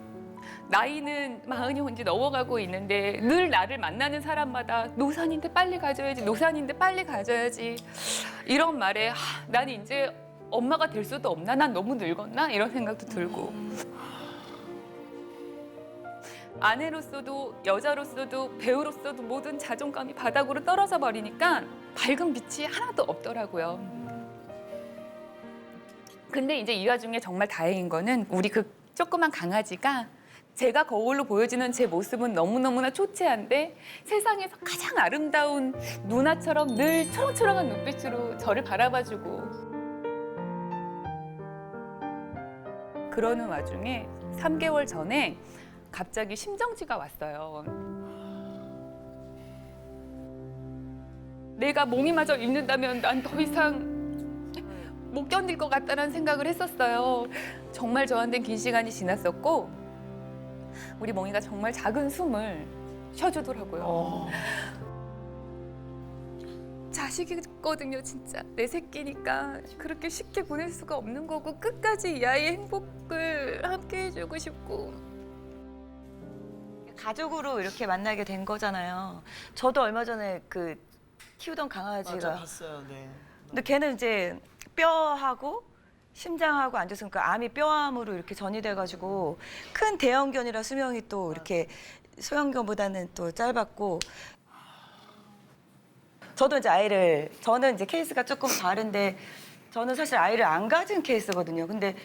나이는 40이 혼자 넘어가고 있는데 늘 나를 만나는 사람마다 노산인데 빨리 가져야지, 노산인데 빨리 가져야지. 이런 말에 난 이제 엄마가 될 수도 없나? 난 너무 늙었나? 이런 생각도 들고. 아내로서도 여자로서도 배우로서도 모든 자존감이 바닥으로 떨어져 버리니까 밝은 빛이 하나도 없더라고요. 근데 이제 이 와중에 정말 다행인 거는 우리 그 조그만 강아지가 제가 거울로 보여지는 제 모습은 너무너무나 초췌한데 세상에서 가장 아름다운 누나처럼 늘 초롱초롱한 눈빛으로 저를 바라봐주고 그러는 와중에 3개월 전에 갑자기 심정지가 왔어요. 내가 몸이마저 잃는다면 난 더 이상 못 견딜 것 같다는 생각을 했었어요. 정말 저한테는 긴 시간이 지났었고 우리 멍이가 정말 작은 숨을 쉬어주더라고요. 자식이거든요, 진짜. 내 새끼니까 그렇게 쉽게 보낼 수가 없는 거고 끝까지 이 아이의 행복을 함께 해주고 싶고. 가족으로 이렇게 만나게 된 거잖아요. 저도 얼마 전에 그 키우던 강아지가 맞아, 봤어요. 네. 근데 걔는 이제 뼈하고 심장하고 안 좋으니까 암이 뼈암으로 이렇게 전이 돼가지고 큰 대형견이라 수명이 또 이렇게 소형견보다는 또 짧았고 저도 이제 저는 이제 케이스가 조금 다른데 저는 사실 아이를 안 가진 케이스거든요. 근데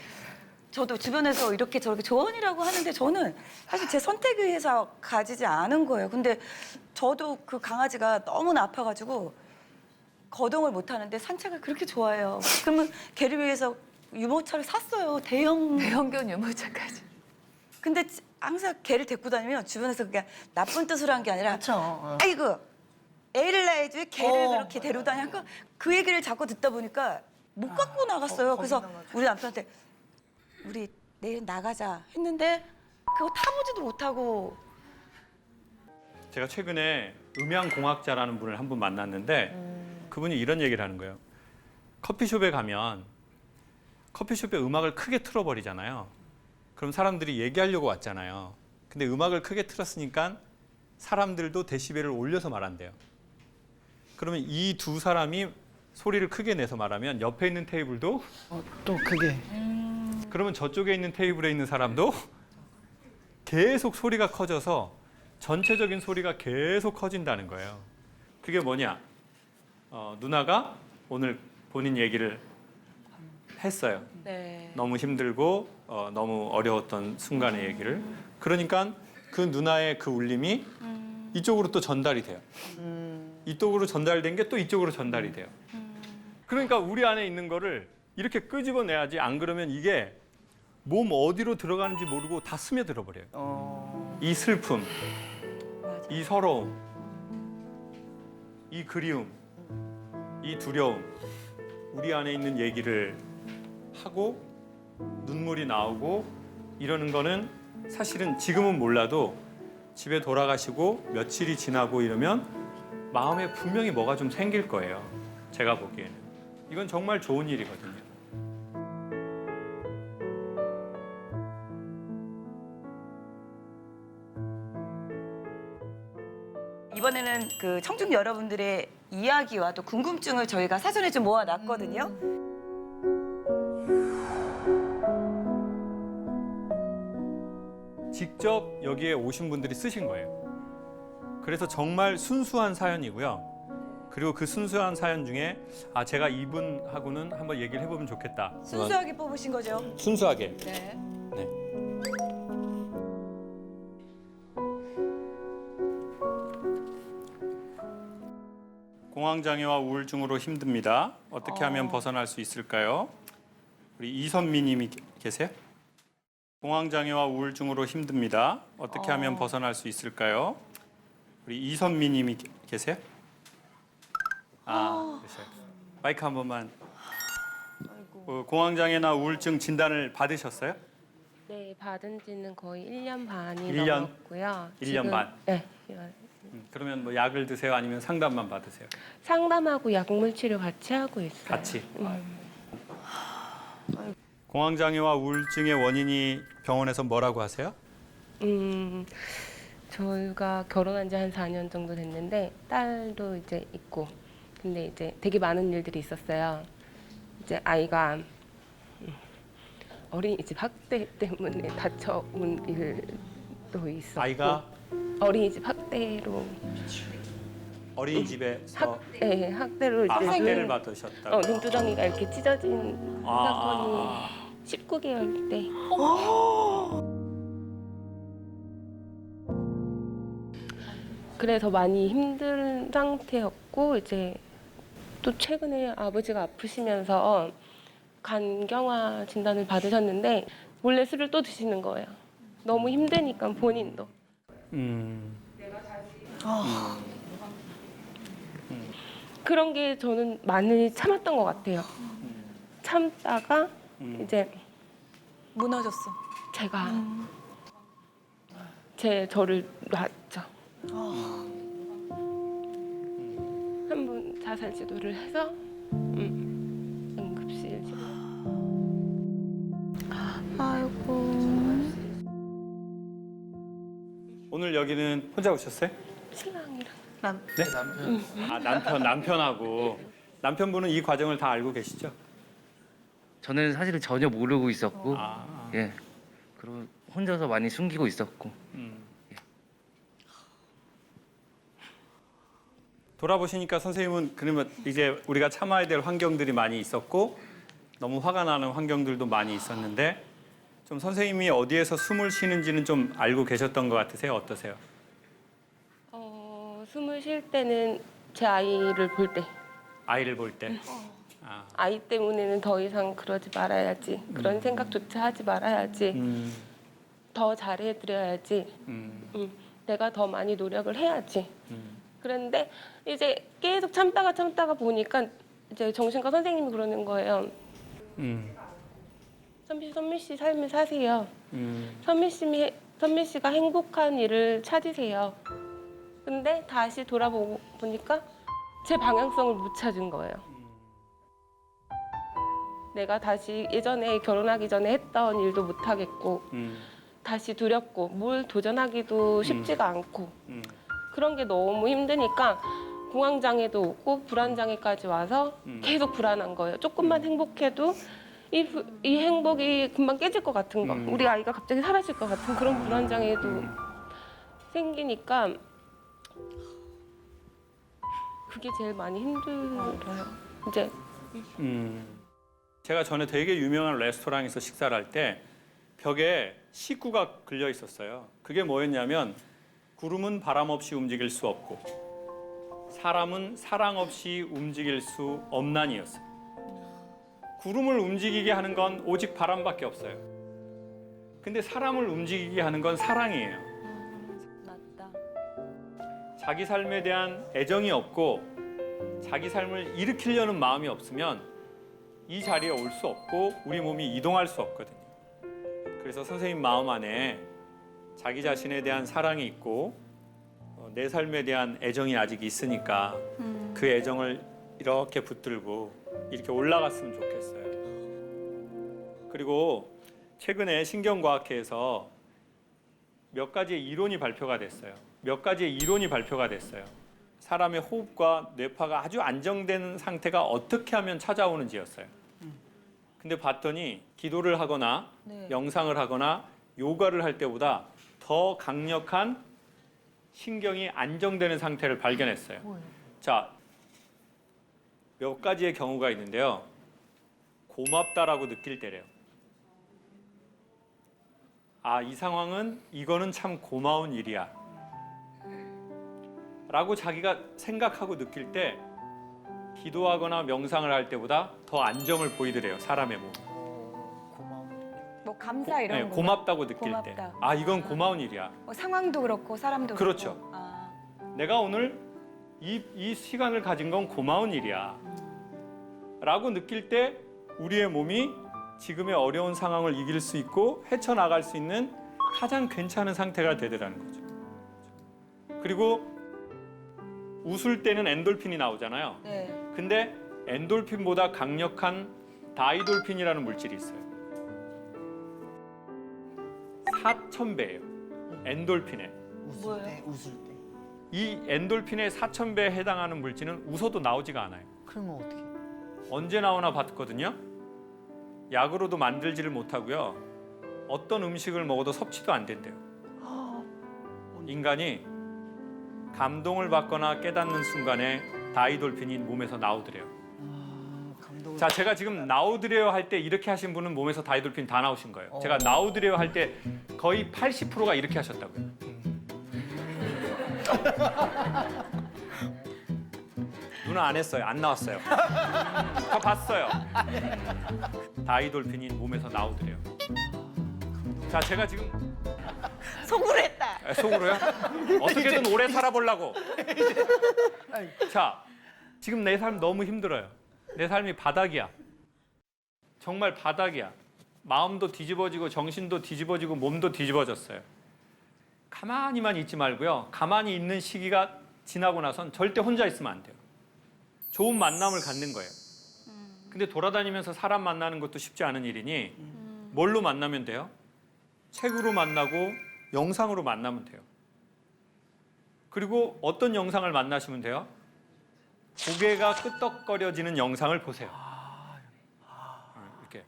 저도 주변에서 이렇게 저렇게 조언이라고 하는데 저는 사실 제 선택에 의해서 가지지 않은 거예요. 근데 저도 그 강아지가 너무나 아파가지고 거동을 못 하는데 산책을 그렇게 좋아해요. 그러면 걔를 위해서 유모차를 샀어요. 대형견 유모차까지. 근데 항상 걔를 데리고 다니면 주변에서 그냥 나쁜 뜻으로 한 게 아니라 그렇죠. 아이고 애를 낳아야지 왜 걔를 어, 그렇게 데리고 다니까 그 얘기를 자꾸 듣다 보니까 못 갖고 나갔어요. 그래서 겁나가지고. 우리 남편한테 우리 내일 나가자 했는데 그거 타보지도 못하고 제가 최근에 음향공학자라는 분을 한 분 만났는데 그분이 이런 얘기를 하는 거예요. 커피숍에 가면 커피숍에 음악을 크게 틀어버리잖아요. 그럼 사람들이 얘기하려고 왔잖아요. 근데 음악을 크게 틀었으니까 사람들도 데시벨을 올려서 말한대요. 그러면 이 두 사람이 소리를 크게 내서 말하면 옆에 있는 테이블도 또 그게 그러면 저쪽에 있는 테이블에 있는 사람도 계속 소리가 커져서 전체적인 소리가 계속 커진다는 거예요. 그게 뭐냐? 누나가 오늘 본인 얘기를 했어요. 네. 너무 힘들고 너무 어려웠던 순간의 얘기를. 그러니까 그 누나의 그 울림이 이쪽으로 또 전달이 돼요. 이쪽으로 전달된 게 또 이쪽으로 전달이 돼요. 그러니까 우리 안에 있는 거를 이렇게 끄집어내야지 안 그러면 이게 몸 어디로 들어가는지 모르고 다 스며들어 버려요. 이 슬픔, 이 서러움, 이 그리움, 이 두려움, 우리 안에 있는 얘기를 하고 눈물이 나오고 이러는 거는 사실은 지금은 몰라도 집에 돌아가시고 며칠이 지나고 이러면 마음에 분명히 뭐가 좀 생길 거예요. 제가 보기에는. 이건 정말 좋은 일이거든요. 이번에는 그 청중 여러분들의 이야기와 또 궁금증을 저희가 사전에 좀 모아놨거든요. 직접 여기에 오신 분들이 쓰신 거예요. 그래서 정말 순수한 사연이고요. 그리고 그 순수한 사연 중에 제가 이분하고는 한번 얘기를 해보면 좋겠다. 순수하게 뽑으신 거죠? 순수하게. 네. 네. 공황장애와 우울증으로 힘듭니다. 어떻게 하면 벗어날 수 있을까요? 우리 이선미님이 계세요? 공황장애와 우울증으로 힘듭니다. 어떻게 하면 벗어날 수 있을까요? 우리 이선미님이 계세요? 그러세요. 마이크 한 번만. 공황장애나 우울증 진단을 받으셨어요? 네, 받은 지는 거의 1년 반이 1년? 넘었고요. 1년 반? 네. 그러면 뭐 약을 드세요? 아니면 상담만 받으세요? 상담하고 약물 치료 같이 하고 있어요. 같이. 공황장애와 우울증의 원인이 병원에서 뭐라고 하세요? 저희가 결혼한 지 한 4년 정도 됐는데 딸도 이제 있고 근데 이제 되게 많은 일들이 있었어요. 이제 아이가 어린이집 학대 때문에 다쳐온 적도 있었고 아이가 어린이집 학대로 어린이집에서 네, 학대로 이제 학대를 받으셨다고. 눈두덩이가 이렇게 찢어진 아. 사건이 19개월 때 그래서 많이 힘든 상태였고 이제 또 최근에 아버지가 아프시면서 간경화 진단을 받으셨는데 몰래 술을 또 드시는 거예요. 너무 힘드니까 본인도. 그런 게 저는 많이 참았던 것 같아요. 참다가 이제 무너졌어. 제가 저를 놨죠. 한번 자살 시도를 해서 응급실 오늘 여기는 혼자 오셨어요? 신랑이랑 네? 남편하고 남편분은 이 과정을 다 알고 계시죠? 저는 사실은 전혀 모르고 있었고, 아. 예, 그리고 혼자서 많이 숨기고 있었고, 돌아보시니까 선생님은 그러면 이제 우리가 참아야 될 환경들이 많이 있었고 너무 화가 나는 환경들도 많이 있었는데 좀 선생님이 어디에서 숨을 쉬는지는 좀 알고 계셨던 것 같으세요? 어떠세요? 숨을 쉴 때는 제 아이를 볼 때, 아이를 볼 때. 아. 아이 때문에는 더 이상 그러지 말아야지, 그런 생각조차 하지 말아야지, 더 잘해드려야지, 내가 더 많이 노력을 해야지. 그런데 이제 계속 참다가 보니까 이제 정신과 선생님이 그러는 거예요. 선미 씨 삶을 사세요. 선미 씨가 행복한 일을 찾으세요. 근데 다시 돌아보니까 제 방향성을 못 찾은 거예요. 내가 다시 예전에 결혼하기 전에 했던 일도 못 하겠고 다시 두렵고 뭘 도전하기도 쉽지가 않고 그런 게 너무 힘드니까 공황장애도 오고 불안장애까지 와서 계속 불안한 거예요. 조금만 행복해도 이 행복이 금방 깨질 것 같은 거, 우리 아이가 갑자기 사라질 것 같은 그런 불안장애도 생기니까 그게 제일 많이 힘들어요. 이제 제가 전에 되게 유명한 레스토랑에서 식사를 할 때 벽에 식구가 걸려 있었어요. 그게 뭐였냐면 구름은 바람 없이 움직일 수 없고 사람은 사랑 없이 움직일 수 없나니였어요. 구름을 움직이게 하는 건 오직 바람밖에 없어요. 근데 사람을 움직이게 하는 건 사랑이에요. 맞다. 자기 삶에 대한 애정이 없고 자기 삶을 일으키려는 마음이 없으면 이 자리에 올 수 없고 우리 몸이 이동할 수 없거든요. 그래서 선생님 마음 안에 자기 자신에 대한 사랑이 있고 내 삶에 대한 애정이 아직 있으니까 그 애정을 이렇게 붙들고 이렇게 올라갔으면 좋겠어요. 그리고 최근에 신경과학회에서 몇 가지의 이론이 발표가 됐어요. 사람의 호흡과 뇌파가 아주 안정된 상태가 어떻게 하면 찾아오는지였어요. 근데 봤더니 기도를 하거나 명상을 하거나 요가를 할 때보다 더 강력한 신경이 안정되는 상태를 발견했어요. 자, 몇 가지의 경우가 있는데요. 고맙다라고 느낄 때래요. 아, 이 상황은 이거는 참 고마운 일이야. 라고 자기가 생각하고 느낄 때 기도하거나 명상을 할 때보다 더 안정을 보이더래요. 사람의 몸. 뭐 감사 이런 거. 고맙다고 느낄 때. 고맙다. 아, 이건 고마운 일이야. 뭐 상황도 그렇고 사람도 그렇죠. 그렇고. 아. 내가 오늘 이 시간을 가진 건 고마운 일이야. 라고 느낄 때 우리의 몸이 지금의 어려운 상황을 이길 수 있고 헤쳐나갈 수 있는 가장 괜찮은 상태가 되더라는 거죠. 그리고 웃을 때는 엔돌핀이 나오잖아요. 네. 근데 엔돌핀보다 강력한 다이돌핀이라는 물질이 있어요. 4,000배예요. 엔돌핀에. 웃을 때. 이 엔돌핀의 4,000배에 해당하는 물질은 웃어도 나오지가 않아요. 그러면 어떻게? 언제 나오나 봤거든요. 약으로도 만들지를 못하고요. 어떤 음식을 먹어도 섭취도 안 된대요. 인간이 감동을 받거나 깨닫는 순간에 다이돌핀이 몸에서 나오더래요. 자, 제가 지금 나오드래요 할 때 이렇게 하신 분은 몸에서 다이돌핀 다 나오신 거예요. 제가 나오드래요 할 때 거의 80%가 이렇게 하셨다고요. 누나 안 했어요. 안 나왔어요. 저 봤어요. 다이돌핀이 몸에서 나오더래요. 자, 제가 지금 속으로 했다. 속으로요? 어떻게든 오래 살아보려고. 자, 지금 내 삶 너무 힘들어요. 내 삶이 바닥이야. 정말 바닥이야. 마음도 뒤집어지고 정신도 뒤집어지고 몸도 뒤집어졌어요. 가만히만 있지 말고요. 가만히 있는 시기가 지나고 나선 절대 혼자 있으면 안 돼요. 좋은 만남을 갖는 거예요. 근데 돌아다니면서 사람 만나는 것도 쉽지 않은 일이니 뭘로 만나면 돼요? 책으로 만나고 영상으로 만나면 돼요. 그리고 어떤 영상을 만나시면 돼요? 고개가 끄덕거려지는 영상을 보세요. 이렇게.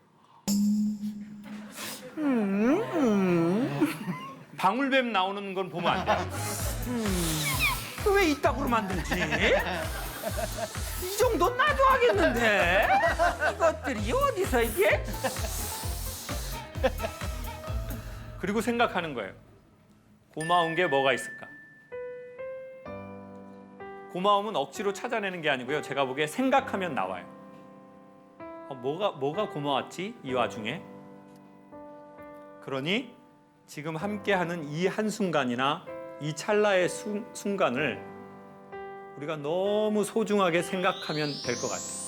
방울뱀 나오는 건 보면 안 돼요. 왜 이따구로 만들지? 이 정도는 나도 하겠는데? 이것들이 어디서 이게? 그리고 생각하는 거예요. 고마운 게 뭐가 있을까? 고마움은 억지로 찾아내는 게 아니고요. 제가 보기에 생각하면 나와요. 뭐가 고마웠지? 이 와중에. 그러니 지금 함께하는 이 한순간이나 이 찰나의 순간을 우리가 너무 소중하게 생각하면 될 것 같아요.